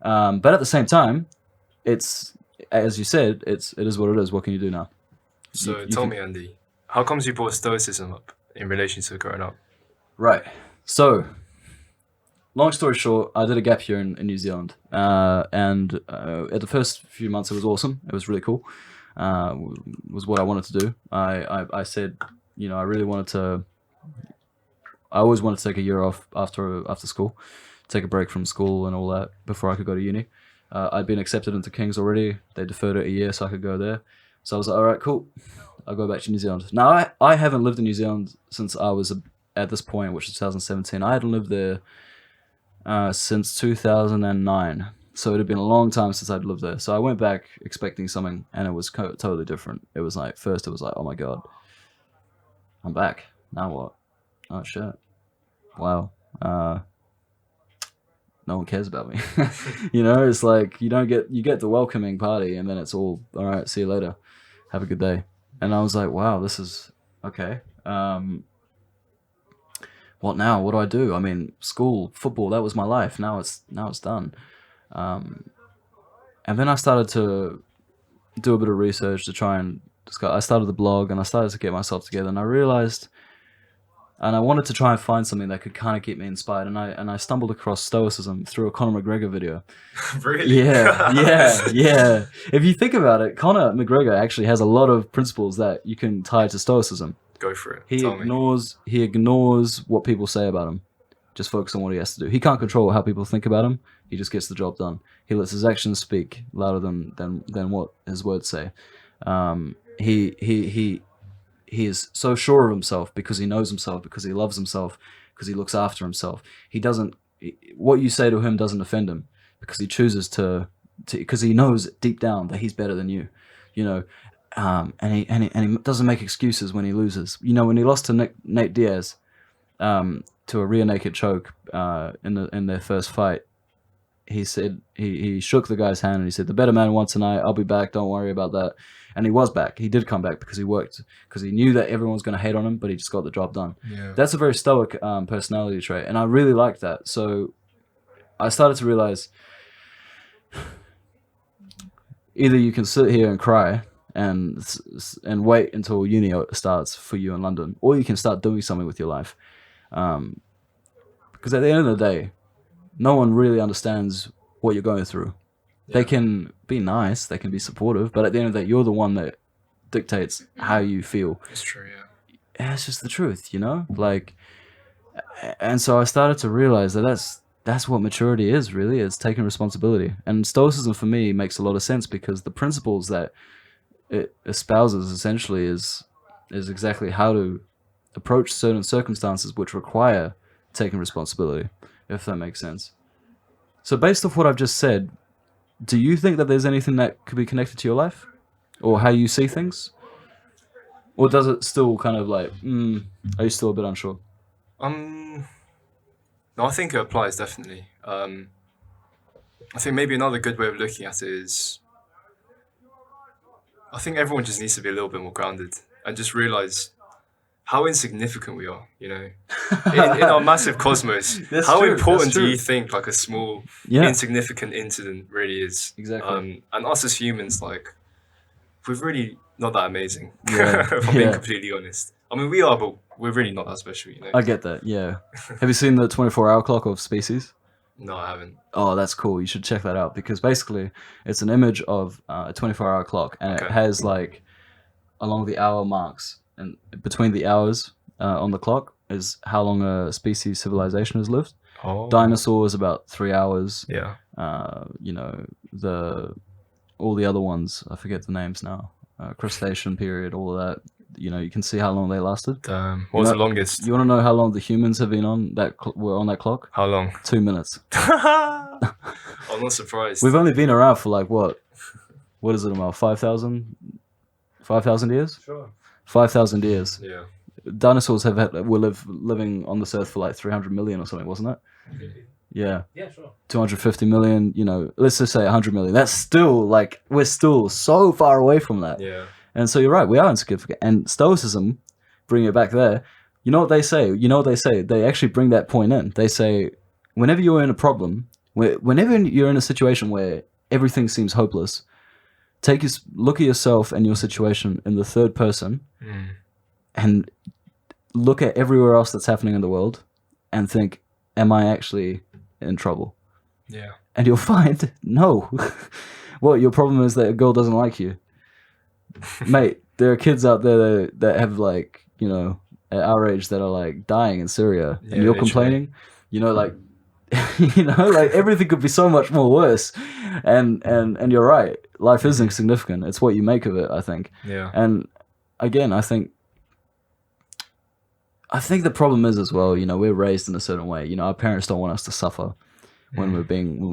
But at the same time, it's, as you said, it is what it is. What can you do now? So tell me, Andy, how comes you brought stoicism up in relation to growing up? Right. So, long story short, I did a gap year in New Zealand, and at the first few months it was awesome. It was really cool. Was what I wanted to do. I said, you know, I always wanted to take a year off after school, take a break from school and all that before I could go to uni. I'd been accepted into King's already. They deferred it a year so I could go there. So I was like, all right, cool. I'll go back to New Zealand. Now, I haven't lived in New Zealand since I was at this point, which is 2017. I hadn't lived there since 2009. So it had been a long time since I'd lived there. So I went back expecting something, and it was totally different. It was like, first it was like, oh my God, I'm back. Now what? Oh shit. Wow. No one cares about me. You know, it's like you get the welcoming party, and then it's all right, see you later. Have a good day. And I was like, wow, this is okay. What now? What do I do? I mean, school, football, that was my life. Now it's done. And then I started to do a bit of research to try and discuss. I started the blog, and I started to get myself together, and I realized, and I wanted to try and find something that could kind of keep me inspired, and I stumbled across stoicism through a Conor McGregor video. Really? Yeah. If you think about it, Conor McGregor actually has a lot of principles that you can tie to stoicism. Go for it. He ignores what people say about him. Just focus on what he has to do. He can't control how people think about him. He just gets the job done. He lets his actions speak louder than what his words say. He is so sure of himself because he knows himself, because he loves himself, because he looks after himself. What you say to him doesn't offend him because he chooses to because he knows deep down that he's better than you, you know. And he doesn't make excuses when he loses. You know, when he lost to Nate Diaz, to a rear naked choke in their first fight, he said he shook the guy's hand and he said, "The better man won tonight. I'll be back. Don't worry about that." And he was back. He did come back because he worked, because he knew that everyone was going to hate on him, but he just got the job done. Yeah. That's a very stoic personality trait, and I really liked that. So I started to realize either you can sit here and cry and wait until uni starts for you in London, or you can start doing something with your life. Because at the end of the day, no one really understands what you're going through. Yeah. They can be nice, they can be supportive, but at the end of the day, you're the one that dictates how you feel. It's true, yeah. Yeah, it's just the truth, you know? Like, and so I started to realize that's what maturity is, really. It's taking responsibility. And stoicism for me makes a lot of sense because the principles that it espouses essentially is exactly how to approach certain circumstances which require taking responsibility, if that makes sense. So based off what I've just said, do you think that there's anything that could be connected to your life or how you see things? Or does it still kind of like, are you still a bit unsure? No, I think it applies definitely. I think maybe another good way of looking at it is, I think everyone just needs to be a little bit more grounded and just realize how insignificant we are, you know, in our massive cosmos. How important do you think like a small, insignificant incident really is? Exactly. And us as humans, like, we're really not that amazing, if I'm being completely honest. I mean, we are, but we're really not that special, you know. I get that, yeah. Have you seen the 24-hour clock of species? No, I haven't. Oh, that's cool. You should check that out because basically it's an image of a 24-hour clock, and it has like along the hour marks, and between the hours on the clock is how long a species civilization has lived. Oh. Dinosaurs about 3 hours. Yeah. You know, all the other ones, I forget the names now. Crustacean period, all of that. You know, you can see how long they lasted. Damn. What was the longest? You want to know how long the humans have been on that? Were on that clock? How long? 2 minutes. I'm not surprised. We've only been around for like what? What is it about? 5,000 years? Sure. 5,000 years. Yeah. dinosaurs were living on this earth for like 300 million or something, wasn't it? Yeah. Yeah, sure. 250 million, let's just say 100 million. That's still like, we're still so far away from that. Yeah. And so you're right, we are insignificant. And Stoicism, bringing it back there, you know what they say? They actually bring that point in. They say, whenever you're in a problem, whenever you're in a situation where everything seems hopeless, look at yourself and your situation in the third person and look at everywhere else that's happening in the world and think, am I actually in trouble? Yeah. And you'll find, no. Well, your problem is that a girl doesn't like you. Mate, there are kids out there that have like, at our age that are like dying in Syria and you're complaining, like everything could be so much more worse. And you're right. Life is insignificant. It's what you make of it, I think. Yeah. And again, I think the problem is as well, we're raised in a certain way. Our parents don't want us to suffer when we're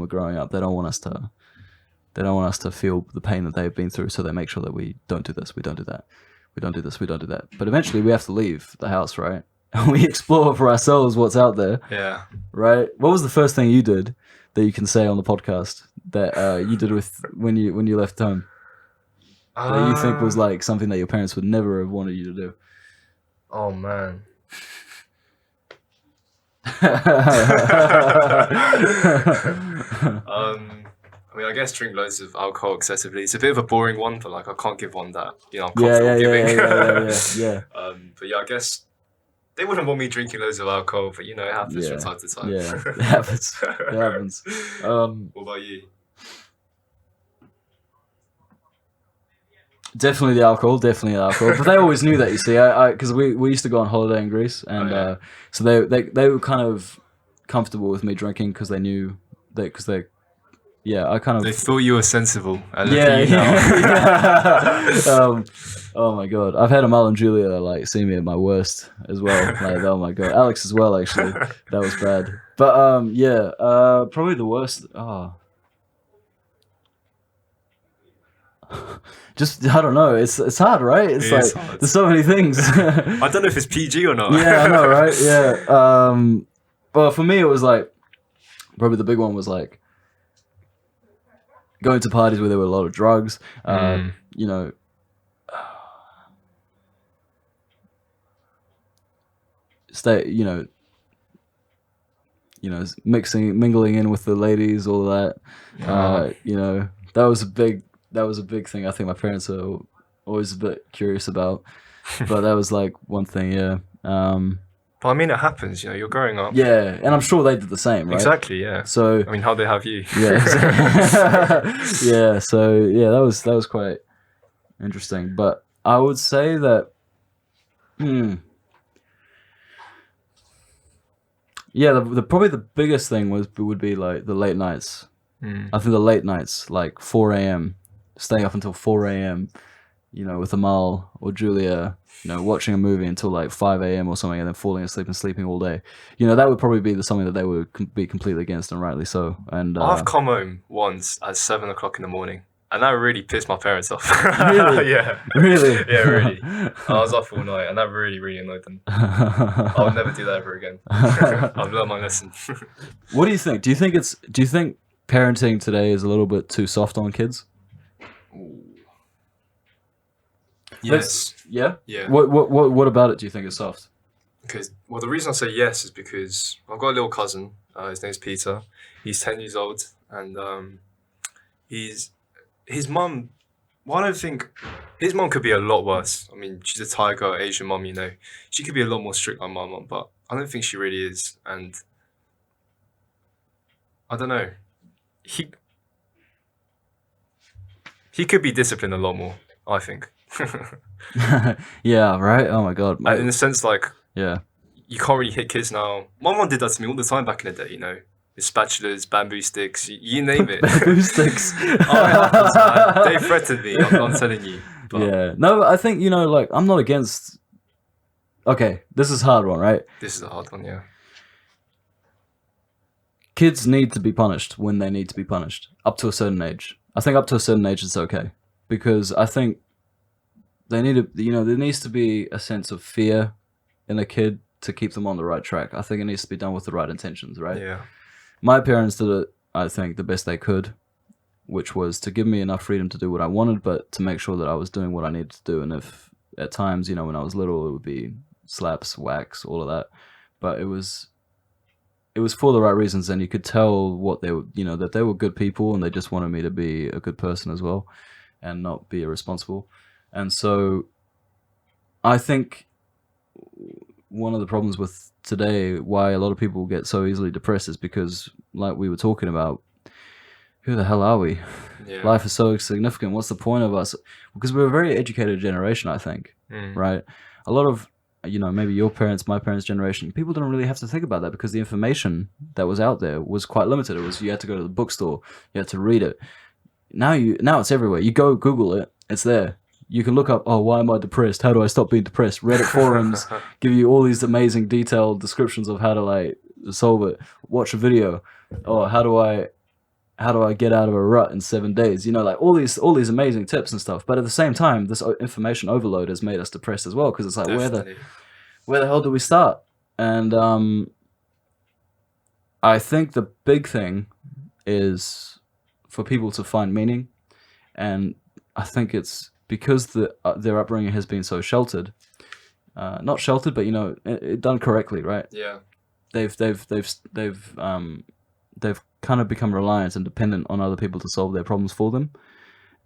growing up. They don't want us to feel the pain that they've been through, so they make sure that we don't do this, we don't do that. We don't do this, we don't do that. But eventually we have to leave the house, right? And we explore for ourselves what's out there. Yeah. Right? What was the first thing you did that you can say on the podcast that you did when you left home? That you think was like something that your parents would never have wanted you to do? Oh man. I guess drink loads of alcohol excessively. It's a bit of a boring one, but like I can't give one that I'm comfortable giving. Yeah. But yeah, I guess they wouldn't want me drinking loads of alcohol, but it happens from time to time. Yeah, it happens. It happens. What about you? Definitely the alcohol. But they always knew that, you see, because we used to go on holiday in Greece, and so they were kind of comfortable with me drinking because they knew that they thought you were sensible. Oh my god, I've had Amal and Julia like see me at my worst as well. Like, oh my god, Alex as well. Actually, that was bad. But probably the worst. Just I don't know. It's hard, right? It's like hard. There's so many things. I don't know if it's PG or not. Yeah, I know, right? Yeah. Well, for me, it was like probably the big one was like going to parties where there were a lot of drugs. Mingling in with the ladies, all that. That was a big thing. I think my parents are always a bit curious about, but that was like one thing. Yeah. But I mean, it happens. You're growing up. Yeah, and I'm sure they did the same, right? Exactly. Yeah. So I mean, how'd they have you? Yeah. Yeah. So yeah, that was quite interesting. But I would say that. Yeah, probably the biggest thing would be like the late nights. I think the late nights, like 4 a.m., staying up until 4 a.m., with Amal or Julia, watching a movie until like 5 a.m. or something, and then falling asleep and sleeping all day. That would probably be something that they would be completely against, and rightly so. And I've come home once at 7 o'clock in the morning, and that really pissed my parents off. Really? Yeah. Really? Yeah, really. I was up all night, and that really, really annoyed them. I'll never do that ever again. I've learned my lesson. What do you think? Do you think parenting today is a little bit too soft on kids? Yes. Yeah? Yeah. What about it do you think is soft? The reason I say yes is because I've got a little cousin. His name's Peter. He's 10 years old, and his mum. Well, I don't think his mum could be a lot worse. I mean, she's a tiger Asian mum, She could be a lot more strict like my mum, but I don't think she really is. And I don't know. He could be disciplined a lot more, I think. Yeah, right? Oh my god. In the sense, like, yeah, you can't really hit kids now. My mum did that to me all the time back in the day, with spatulas, bamboo sticks, you name it. Bamboo sticks. Oh, it happens, man. They threatened me, I'm telling you. But yeah. No, I think, like, I'm not against... Okay, this is a hard one, right? This is a hard one, yeah. Kids need to be punished when they need to be punished, up to a certain age. I think up to a certain age it's okay, because I think they need to, there needs to be a sense of fear in a kid to keep them on the right track. I think it needs to be done with the right intentions, right? Yeah. My parents did it, I think, the best they could, which was to give me enough freedom to do what I wanted, but to make sure that I was doing what I needed to do. And if at times, you know, when I was little, it would be slaps, whacks, all of that. But it was for the right reasons, and you could tell what they were, you know, that they were good people, and they just wanted me to be a good person as well, and not be irresponsible. And so, I think one of the problems with today, why a lot of people get so easily depressed, is because, like we were talking about, who the hell are we? Yeah. Life is so significant. What's the point of us? Because we're a very educated generation, I think, right? A lot of, you know, maybe your parents, my parents' generation, people didn't really have to think about that because the information that was out there was quite limited. It was, you had to go to the bookstore, you had to read it. Now it's everywhere. You go Google it, it's there. You can look up, oh, why am I depressed? How do I stop being depressed? Reddit forums give you all these amazing detailed descriptions of how to like solve it. Watch a video. Oh, how do I get out of a rut in 7 days? You know, like all these amazing tips and stuff. But at the same time, this information overload has made us depressed as well, because it's like, Definitely. where the hell do we start? And I think the big thing is for people to find meaning, and I think it's because their upbringing has been so sheltered, not sheltered, but you know, it done correctly, right? Yeah. They've kind of become reliant and dependent on other people to solve their problems for them.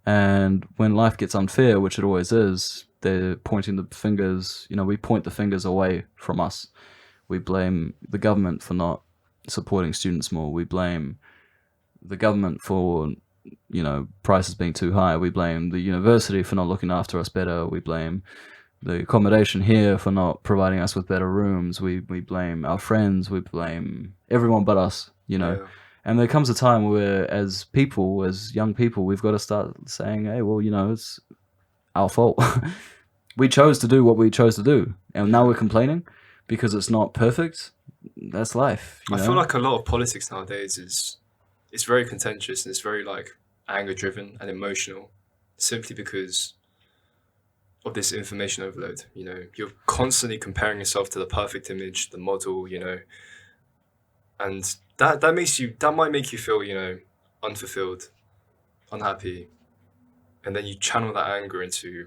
And when life gets unfair, which it always is, they're pointing the fingers, you know, we point the fingers away from us. We blame the government for not supporting students more. We blame the government for, you know, prices being too high. We blame the university for not looking after us better. We blame the accommodation here for not providing us with better rooms. We blame our friends. We blame everyone but us, you know. Yeah. And there comes a time where, as people, as young people, we've got to start saying, hey, well, you know, it's our fault. We chose to do what we chose to do, and now we're complaining because it's not perfect. That's life. You I know? feel like a lot of politics nowadays it's very contentious, and it's very like anger driven and emotional, simply because of this information overload. You know, you're constantly comparing yourself to the perfect image, the model, you know, and that might make you feel, you know, unfulfilled, unhappy, and then you channel that anger into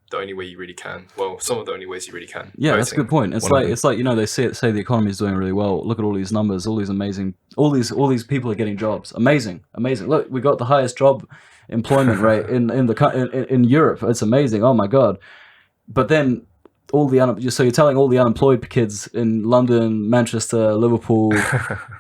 the only way you really can. Well, some of the only ways you really can. Yeah, that's a good point. It's like you know, they say the economy is doing really well. Look at all these numbers, all these people are getting jobs. Amazing. Look, we got the highest job employment rate in Europe. It's amazing. Oh my god. But then so you're telling all the unemployed kids in London, Manchester, Liverpool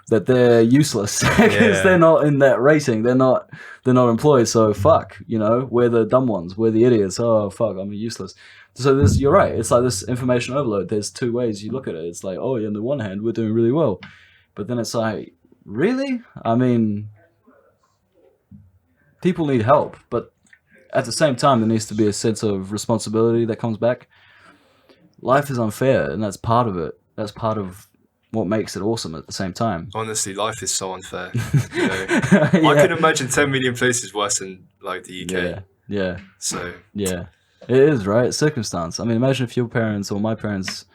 that they're useless because they're not in that rating. They're not employed. So fuck, you know, we're the dumb ones. We're the idiots. Oh fuck, I'm useless. So you're right. It's like this information overload. There's two ways you look at it. It's like, oh, on the one hand, we're doing really well, but then it's like, really? I mean, people need help, but at the same time, there needs to be a sense of responsibility that comes back. Life is unfair, and that's part of it. That's part of what makes it awesome at the same time. Honestly, life is so unfair. You know? I can imagine 10 million places worse than like the UK. Yeah. So yeah, it is, right? Circumstance. I mean, imagine if your parents or my parents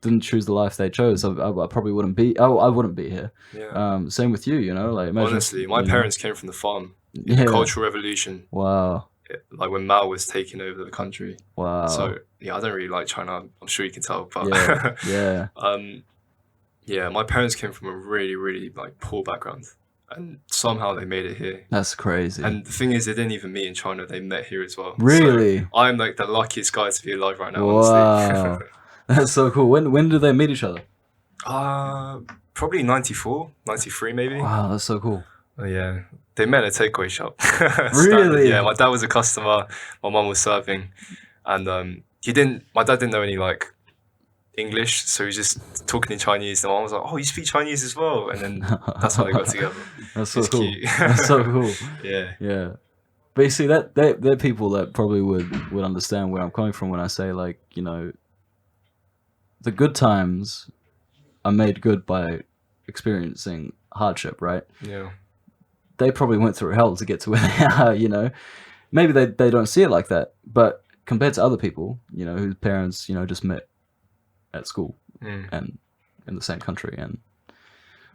didn't choose the life they chose. I probably wouldn't be. I wouldn't be here. Yeah. Same with you. You know, like imagine honestly, my parents came from the farm. The Cultural Revolution. Wow. Like when Mao was taking over the country. Wow. So yeah, I don't really like China. I'm sure you can tell, but yeah, my parents came from a really, really like poor background, and somehow they made it here. That's crazy. And the thing is, they didn't even meet in China. They met here as well. Really? So I'm like the luckiest guy to be alive right now. Wow. Honestly. That's so cool. When did they meet each other? Probably 94, 93 maybe. Wow, that's so cool. Oh, yeah. They met at a takeaway shop. Really? Yeah, my dad was a customer, my mum was serving, and my dad didn't know any like English, so he was just talking in Chinese. And my mum was like, "Oh, you speak Chinese as well?" And then that's how they got together. That's so cool. That's so cool. Yeah. But you see, they're people that probably would understand where I'm coming from when I say, like, you know, the good times are made good by experiencing hardship, right? Yeah. They probably went through hell to get to where they are, you know. Maybe they don't see it like that, but compared to other people, you know, whose parents, you know, just met at school and in the same country and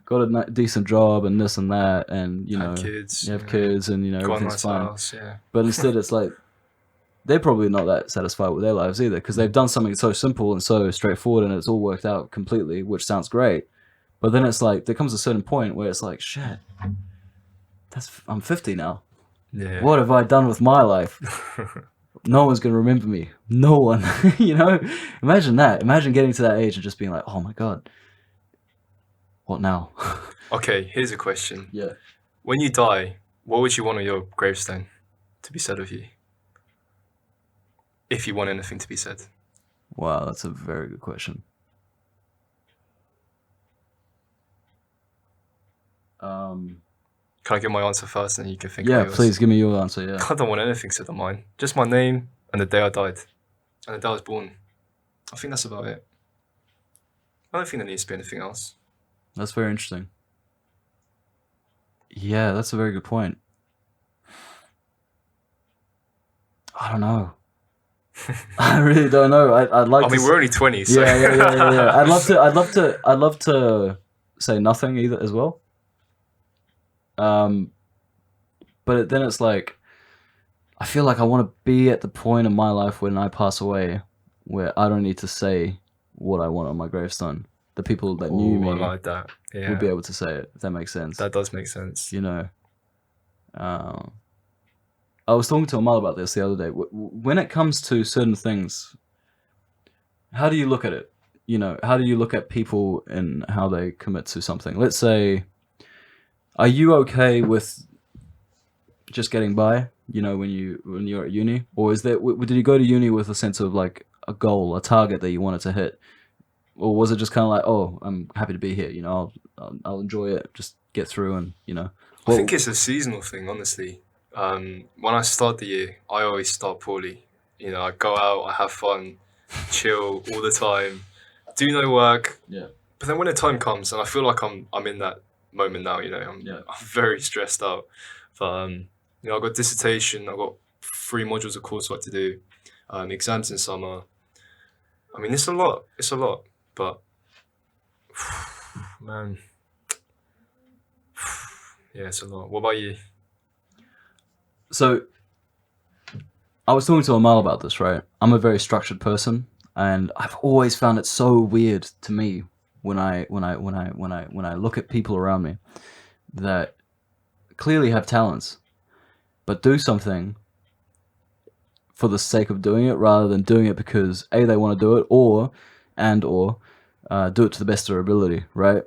got a decent job and this and that, and you know, kids, you have kids, and you know, got a everything's nice fine. house, yeah. But instead, it's like they're probably not that satisfied with their lives either, because they've done something so simple and so straightforward, and it's all worked out completely, which sounds great. But then it's like there comes a certain point where it's like, shit, I'm 50 now. Yeah. What have I done with my life? No one's gonna remember me. No one. You know? Imagine that. Imagine getting to that age and just being like, oh my god, what now? Okay, here's a question. Yeah. When you die, what would you want on your gravestone to be said of you? If you want anything to be said. Wow, that's a very good question. Can I give my answer first, and you can think? Yeah, of yours? please give me your answer. Yeah. I don't want anything said on mine. Just my name and the day I died, and the day I was born. I think that's about it. I don't think there needs to be anything else. That's very interesting. Yeah, that's a very good point. I don't know. I really don't know. I'd like. I mean, we're only 20, so Yeah. I'd love to say nothing either as well. But then it's like, I feel like I want to be at the point in my life when I pass away where I don't need to say what I want on my gravestone. The people that knew me I like that. Yeah. would be able to say it, if that makes sense. That does make sense. You know, I was talking to Amal about this the other day. When it comes to certain things, how do you look at it? You know, how do you look at people and how they commit to something? Let's say, are you okay with just getting by? You know, when you're at uni, or is there? Did you go to uni with a sense of like a goal, a target that you wanted to hit, or was it just kind of like, oh, I'm happy to be here. You know, I'll enjoy it, just get through, and you know. I think it's a seasonal thing, honestly. When I start the year, I always start poorly. You know, I go out, I have fun, chill all the time, do no work. Yeah. But then when the time comes, and I feel like I'm in that moment now. You know, I'm very stressed out. But you know, I've got dissertation, I've got 3 modules of coursework to do, exams in summer. I mean, it's a lot. But man, yeah, it's a lot. What about you? So, I was talking to Amal about this, right? I'm a very structured person, and I've always found it so weird to me when I look at people around me that clearly have talents, but do something for the sake of doing it rather than doing it because A, they want to do it, or do it to the best of their ability, right?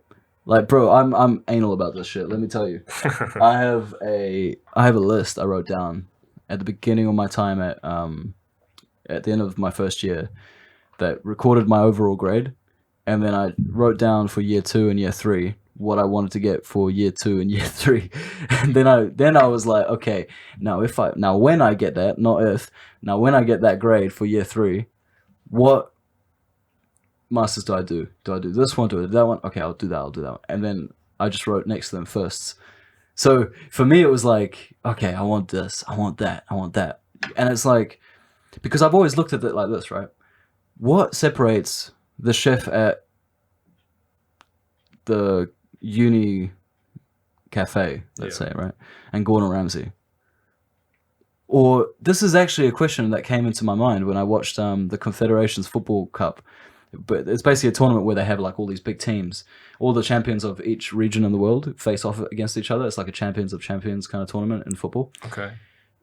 Like, bro, I'm anal about this shit. Let me tell you, I have a list I wrote down at the beginning of my time at the end of my first year that recorded my overall grade, and then I wrote down for year 2 and year 3 what I wanted to get for year 2 and year 3, and then I was like, okay, now when I get that, not if, now when I get that grade for year 3, what masters do I do? Do I do this one? Do I do that one? Okay, I'll do that one. And then I just wrote next to them firsts. So for me, it was like, okay, I want this, I want that. And it's like, because I've always looked at it like this, right? What separates the chef at the uni cafe, let's say, right? And Gordon Ramsay? Or this is actually a question that came into my mind when I watched the Confederations Football Cup. But it's basically a tournament where they have like all these big teams. All the champions of each region in the world face off against each other. It's like a champions of champions kind of tournament in football. Okay.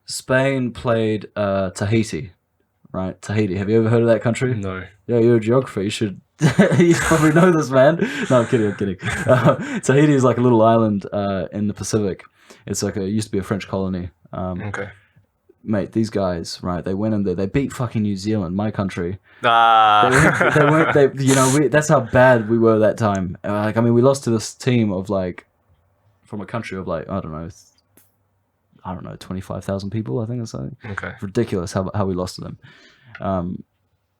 Spain played Tahiti, right? Tahiti. Have you ever heard of that country? No. Yeah, you're a geographer. You should you probably know this, man. No, I'm kidding. Tahiti is like a little island in the Pacific. It's like it used to be a French colony. Okay. Mate, these guys, right? They went in there. They beat fucking New Zealand, my country. That's how bad we were that time. Like, I mean, we lost to this team of like, from a country of like, I don't know, 25,000 people. I think it's like ridiculous how we lost to them.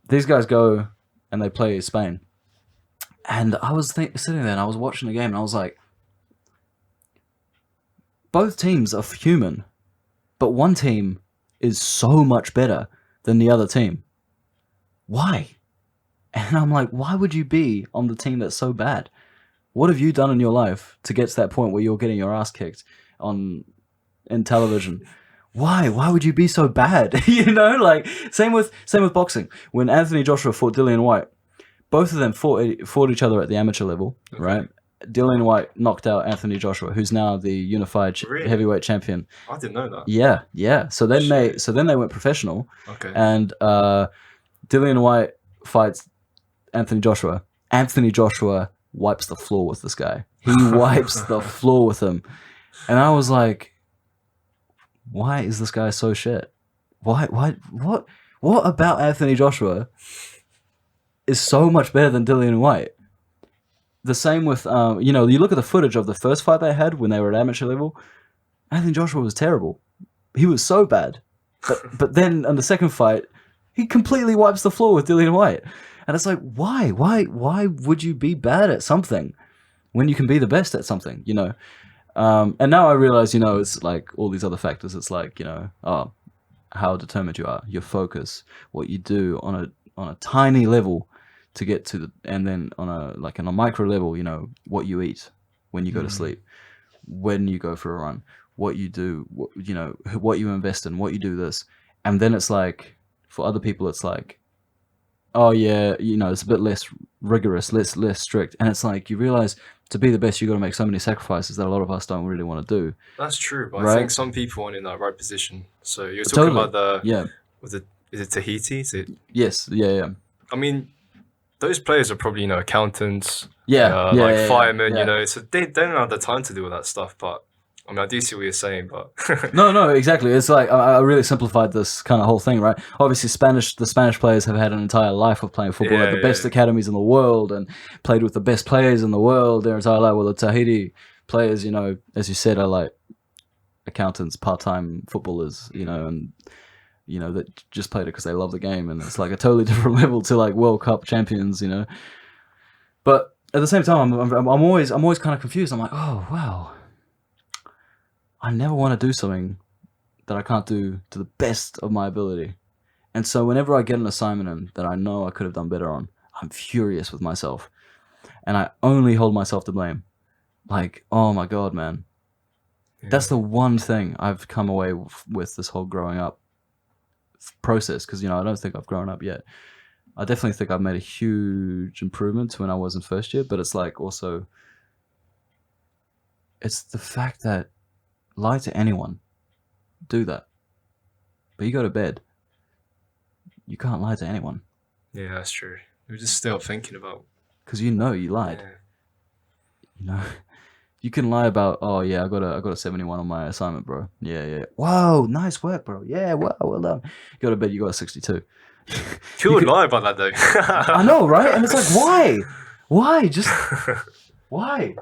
These guys go and they play Spain, and I was sitting there and I was watching the game and I was like, both teams are human, but one team is so much better than the other team. Why? And I'm like, why would you be on the team that's so bad? What have you done in your life to get to that point where you're getting your ass kicked in television? Why? Why would you be so bad? You know, like same with boxing. When Anthony Joshua fought Dillian White, both of them fought each other at the amateur level, right? Dillian White knocked out Anthony Joshua, who's now the unified heavyweight champion. I didn't know that. Yeah. So then they went professional. Okay. And Dillian White fights Anthony Joshua. Anthony Joshua wipes the floor with this guy. He wipes the floor with him. And I was like, why is this guy so shit? What about Anthony Joshua is so much better than Dillian White? The same with, you look at the footage of the first fight they had when they were at amateur level. Anthony Joshua was terrible. He was so bad. But then on the second fight, he completely wipes the floor with Dillian White. And it's like, why? Why would you be bad at something when you can be the best at something, you know? And now I realize, it's like all these other factors. It's like, how determined you are, your focus, what you do on a tiny level to get to and then on a micro level, what you eat when you go to sleep, when you go for a run, what you do, what you invest in, what you do this. And then it's like, for other people, it's like, oh yeah, it's a bit less rigorous, less strict. And it's like, you realize to be the best, you got to make so many sacrifices that a lot of us don't really want to do. That's true, but right? I think some people aren't in that right position. So you're talking about is it Tahiti? Yes, yeah. I mean, those players are probably, accountants, firemen, so they don't have the time to do all that stuff, but I mean, I do see what you're saying, but... No, exactly. It's like, I really simplified this kind of whole thing, right? Obviously, the Spanish players have had an entire life of playing football at the best academies in the world and played with the best players in the world their entire life. Well, the Tahiti players, as you said, are like accountants, part-time footballers, and, that just played it because they love the game. And it's like a totally different level to like World Cup champions, But at the same time, I'm always kind of confused. I'm like, oh, wow. I never want to do something that I can't do to the best of my ability. And so whenever I get an assignment in that I know I could have done better on, I'm furious with myself. And I only hold myself to blame. Like, oh my God, man. Yeah. That's the one thing I've come away with this whole growing up process. Because, I don't think I've grown up yet. I definitely think I've made a huge improvement to when I was in first year. But it's like also, it's the fact that lie to anyone. Do that. But you go to bed. You can't lie to anyone. Yeah, that's true. We're just still thinking about... Because you lied. Yeah. You can lie about, oh yeah, I got a 71 on my assignment, bro. Yeah. Whoa, nice work, bro. Yeah, wow, well done. You go to bed, you got a 62. Who would lie about that, though? I know, right? And it's like, why? Why? Just... why?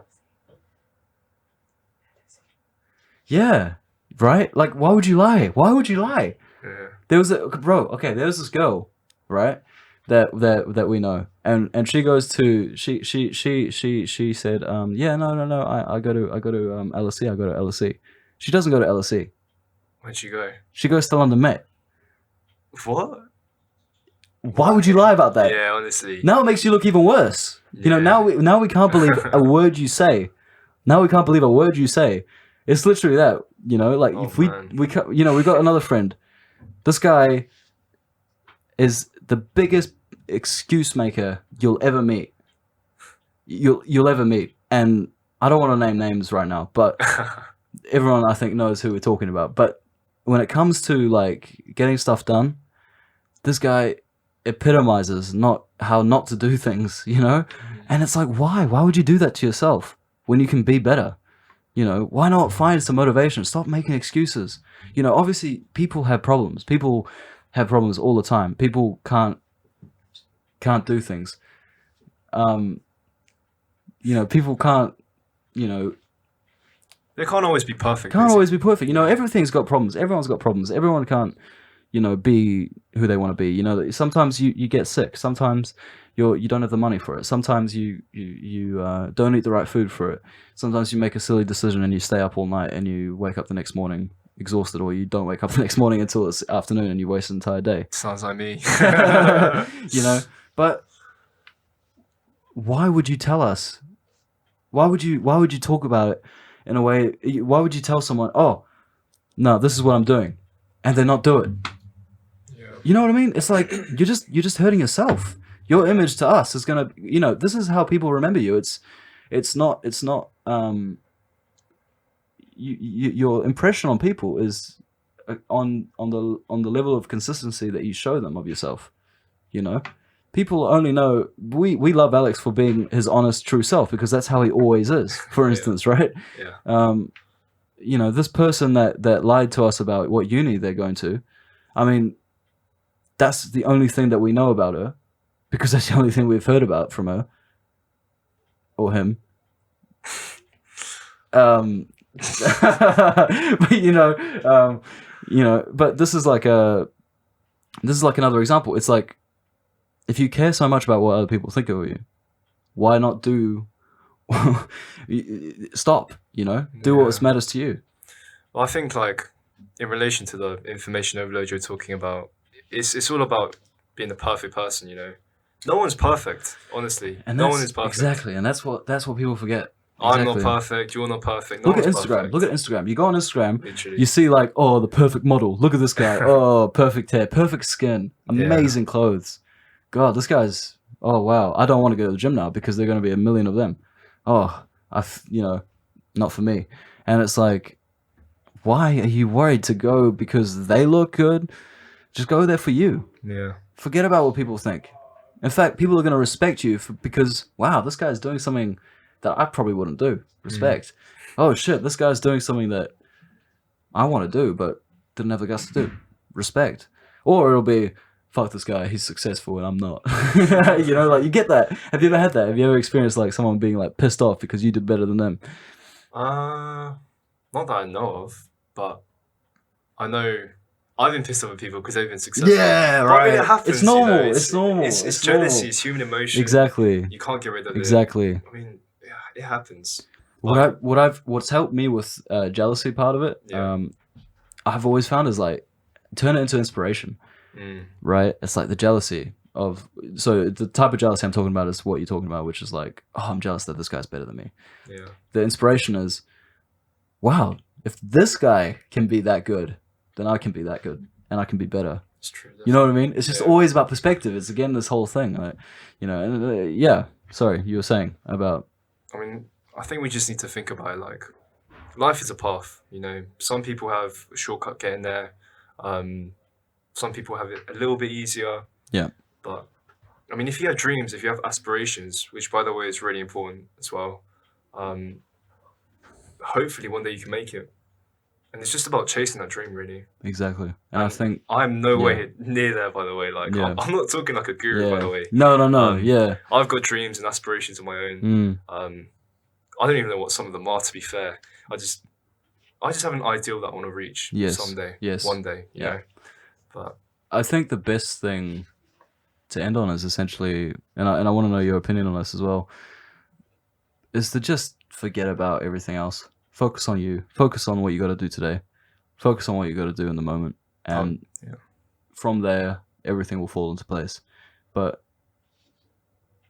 Yeah, right? Like, why would you lie? Yeah. There was there's this girl, right? That we know. And she goes to she said, no, I go to LSE, I go to LSE. She doesn't go to LSE. Where'd she go? She goes to London Met. What? Why would you lie about that? Yeah, honestly. Now it makes you look even worse. Yeah. Now we can't believe a word you say. It's literally that, like if we got another friend. This guy is the biggest excuse maker you'll ever meet. You'll ever meet. And I don't want to name names right now, but everyone I think knows who we're talking about. But when it comes to like getting stuff done, this guy epitomizes how not to do things, And it's like, why? Why would you do that to yourself when you can be better? Why not find some motivation? Stop making excuses. Obviously people have problems. People have problems all the time. People can't do things. People can't, they can't always be perfect. Everything's got problems. Everyone's got problems. Everyone can't, be who they want to be. Sometimes you get sick. Sometimes you don't have the money for it. Sometimes you don't eat the right food for it. Sometimes you make a silly decision and you stay up all night and you wake up the next morning exhausted, or you don't wake up the next morning until it's afternoon and you waste an entire day. Sounds like me. But why would you tell us? Why would you talk about it in a way? Why would you tell someone, oh, no, this is what I'm doing, and then not do it? Yeah. You know what I mean? It's like you're just hurting yourself. Your image to us is gonna, this is how people remember you. It's not your impression on people is on the level of consistency that you show them of yourself. People only know we love Alex for being his honest, true self because that's how he always is. For instance, right? Yeah. This person that lied to us about what uni they're going to. I mean, that's the only thing that we know about her, because that's the only thing we've heard about from her or him. But but this is like another example. It's like, if you care so much about what other people think of you, why not stop, do what matters to you. Well, I think like in relation to the information overload you're talking about, it's all about being the perfect person, No one's perfect, honestly. And no one is perfect. Exactly, and that's what people forget. I'm not perfect. You're not perfect. Look at Instagram. Look at Instagram. You go on Instagram. Literally. You see like, oh, the perfect model. Look at this guy. Oh, perfect hair, perfect skin, amazing clothes. God, this guy's. Oh wow, I don't want to go to the gym now because there are going to be a million of them. Oh, not for me. And it's like, why are you worried to go because they look good? Just go there for you. Yeah. Forget about what people think. In fact, people are going to respect you because, wow, this guy's doing something that I probably wouldn't do. Respect. Oh shit, this guy's doing something that I want to do but didn't have the guts to do. Respect. Or it'll be, fuck this guy, he's successful and I'm not. Like you get that. Have you ever had that? Have you ever experienced like someone being like pissed off because you did better than them? Not that I know of, but I know I've been pissed off at people because they've been successful. Yeah, but right. I mean, it happens. It's normal. It's normal. It's jealousy. It's human emotion. Exactly. You can't get rid of it. Exactly. I mean, yeah, it happens. What's helped me with jealousy part of it, I've always found is like turn it into inspiration. Right? It's like the jealousy of, so the type of jealousy I'm talking about is what you're talking about, which is like, oh, I'm jealous that this guy's better than me. Yeah. The inspiration is, wow, if this guy can be that good, then I can be that good and I can be better. It's true. You know what I mean? It's just always about perspective. It's again this whole thing, like, Sorry, you were saying about. I mean, I think we just need to think about it like, life is a path. Some people have a shortcut getting there. Some people have it a little bit easier. Yeah. But I mean, if you have dreams, if you have aspirations, which by the way is really important as well, hopefully one day you can make it. And it's just about chasing that dream, really. Exactly. And I think I'm no way near there, by the way. Like, I'm not talking like a guru, by the way. No. I've got dreams and aspirations of my own. I don't even know what some of them are, to be fair. I just have an ideal that I want to reach someday. Yes. One day, you know. But I think the best thing to end on is essentially, and I want to know your opinion on this as well, is to just forget about everything else. Focus on you. Focus on what you got to do today. Focus on what you got to do in the moment. And from there, everything will fall into place. But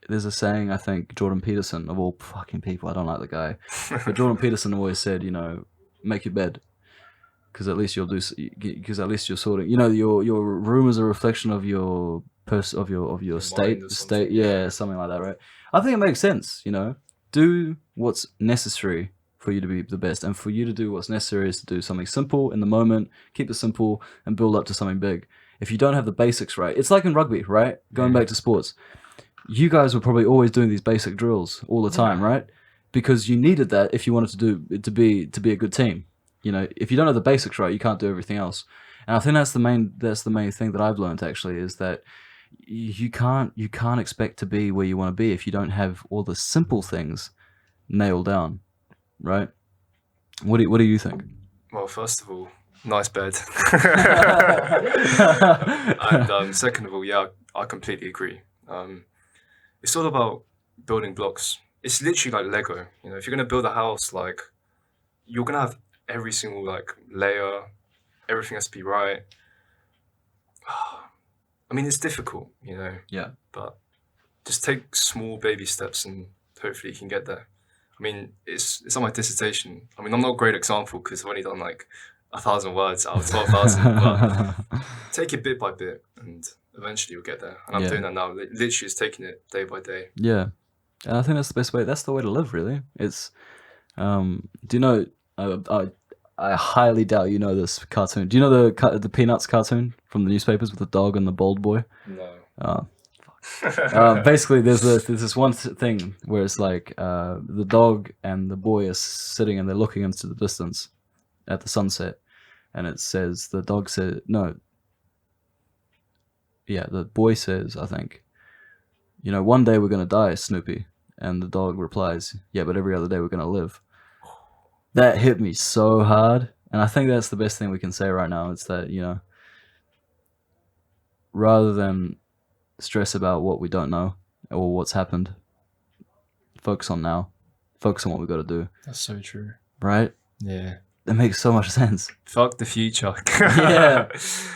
there's a saying, I think, Jordan Peterson, of all fucking people, I don't like the guy, but Jordan Peterson always said, make your bed. Because at least you're sort of, your room is a reflection of your state, something like that, right? I think it makes sense, do what's necessary for you to be the best, and for you to do what's necessary is to do something simple in the moment, keep it simple, and build up to something big. If you don't have the basics right, it's like in rugby, right? Going back to sports, you guys were probably always doing these basic drills all the time, right? Because you needed that if you wanted to be a good team. If you don't have the basics right, you can't do everything else. And I think that's the main thing that I've learned actually, is that you can't expect to be where you want to be if you don't have all the simple things nailed down, right? What do you think? Well, first of all, nice bed. And second of all, I completely agree. It's all about building blocks. It's literally like Lego. If you're gonna build a house, like, you're gonna have every single like layer, everything has to be right. I mean, it's difficult, Yeah. But just take small baby steps and hopefully you can get there. I mean, it's on my dissertation. I mean, I'm not a great example because I've only done like 1,000 words out of 12,000, but take it bit by bit and eventually you'll get there. And I'm doing that now. Literally just taking it day by day. Yeah. And I think that's the best way. That's the way to live, really. It's, do you know, I highly doubt you know this cartoon. Do you know the Peanuts cartoon from the newspapers with the dog and the bald boy? No. Basically, there's this one thing where it's like the dog and the boy are sitting and they're looking into the distance at the sunset, and it says the dog said no. Yeah, the boy says, I think, you know, one day we're gonna die, Snoopy, and the dog replies, yeah, but every other day we're gonna live. That hit me so hard, and I think that's the best thing we can say right now. It's that, you know, rather than stress about what we don't know or what's happened, focus on now. Focus on what we got to do. That's so true. Right? Yeah. That makes so much sense. Fuck the future. Yeah.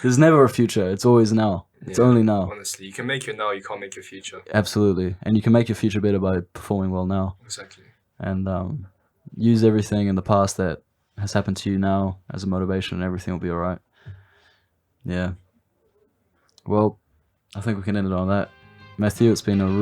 There's never a future. It's always now. It's only now. Honestly, you can make it now, you can't make your future. Absolutely. And you can make your future better by performing well now. Exactly. And use everything in the past that has happened to you now as a motivation, and everything will be all right. Yeah. Well, I think we can end it on that. Matthew, it's been a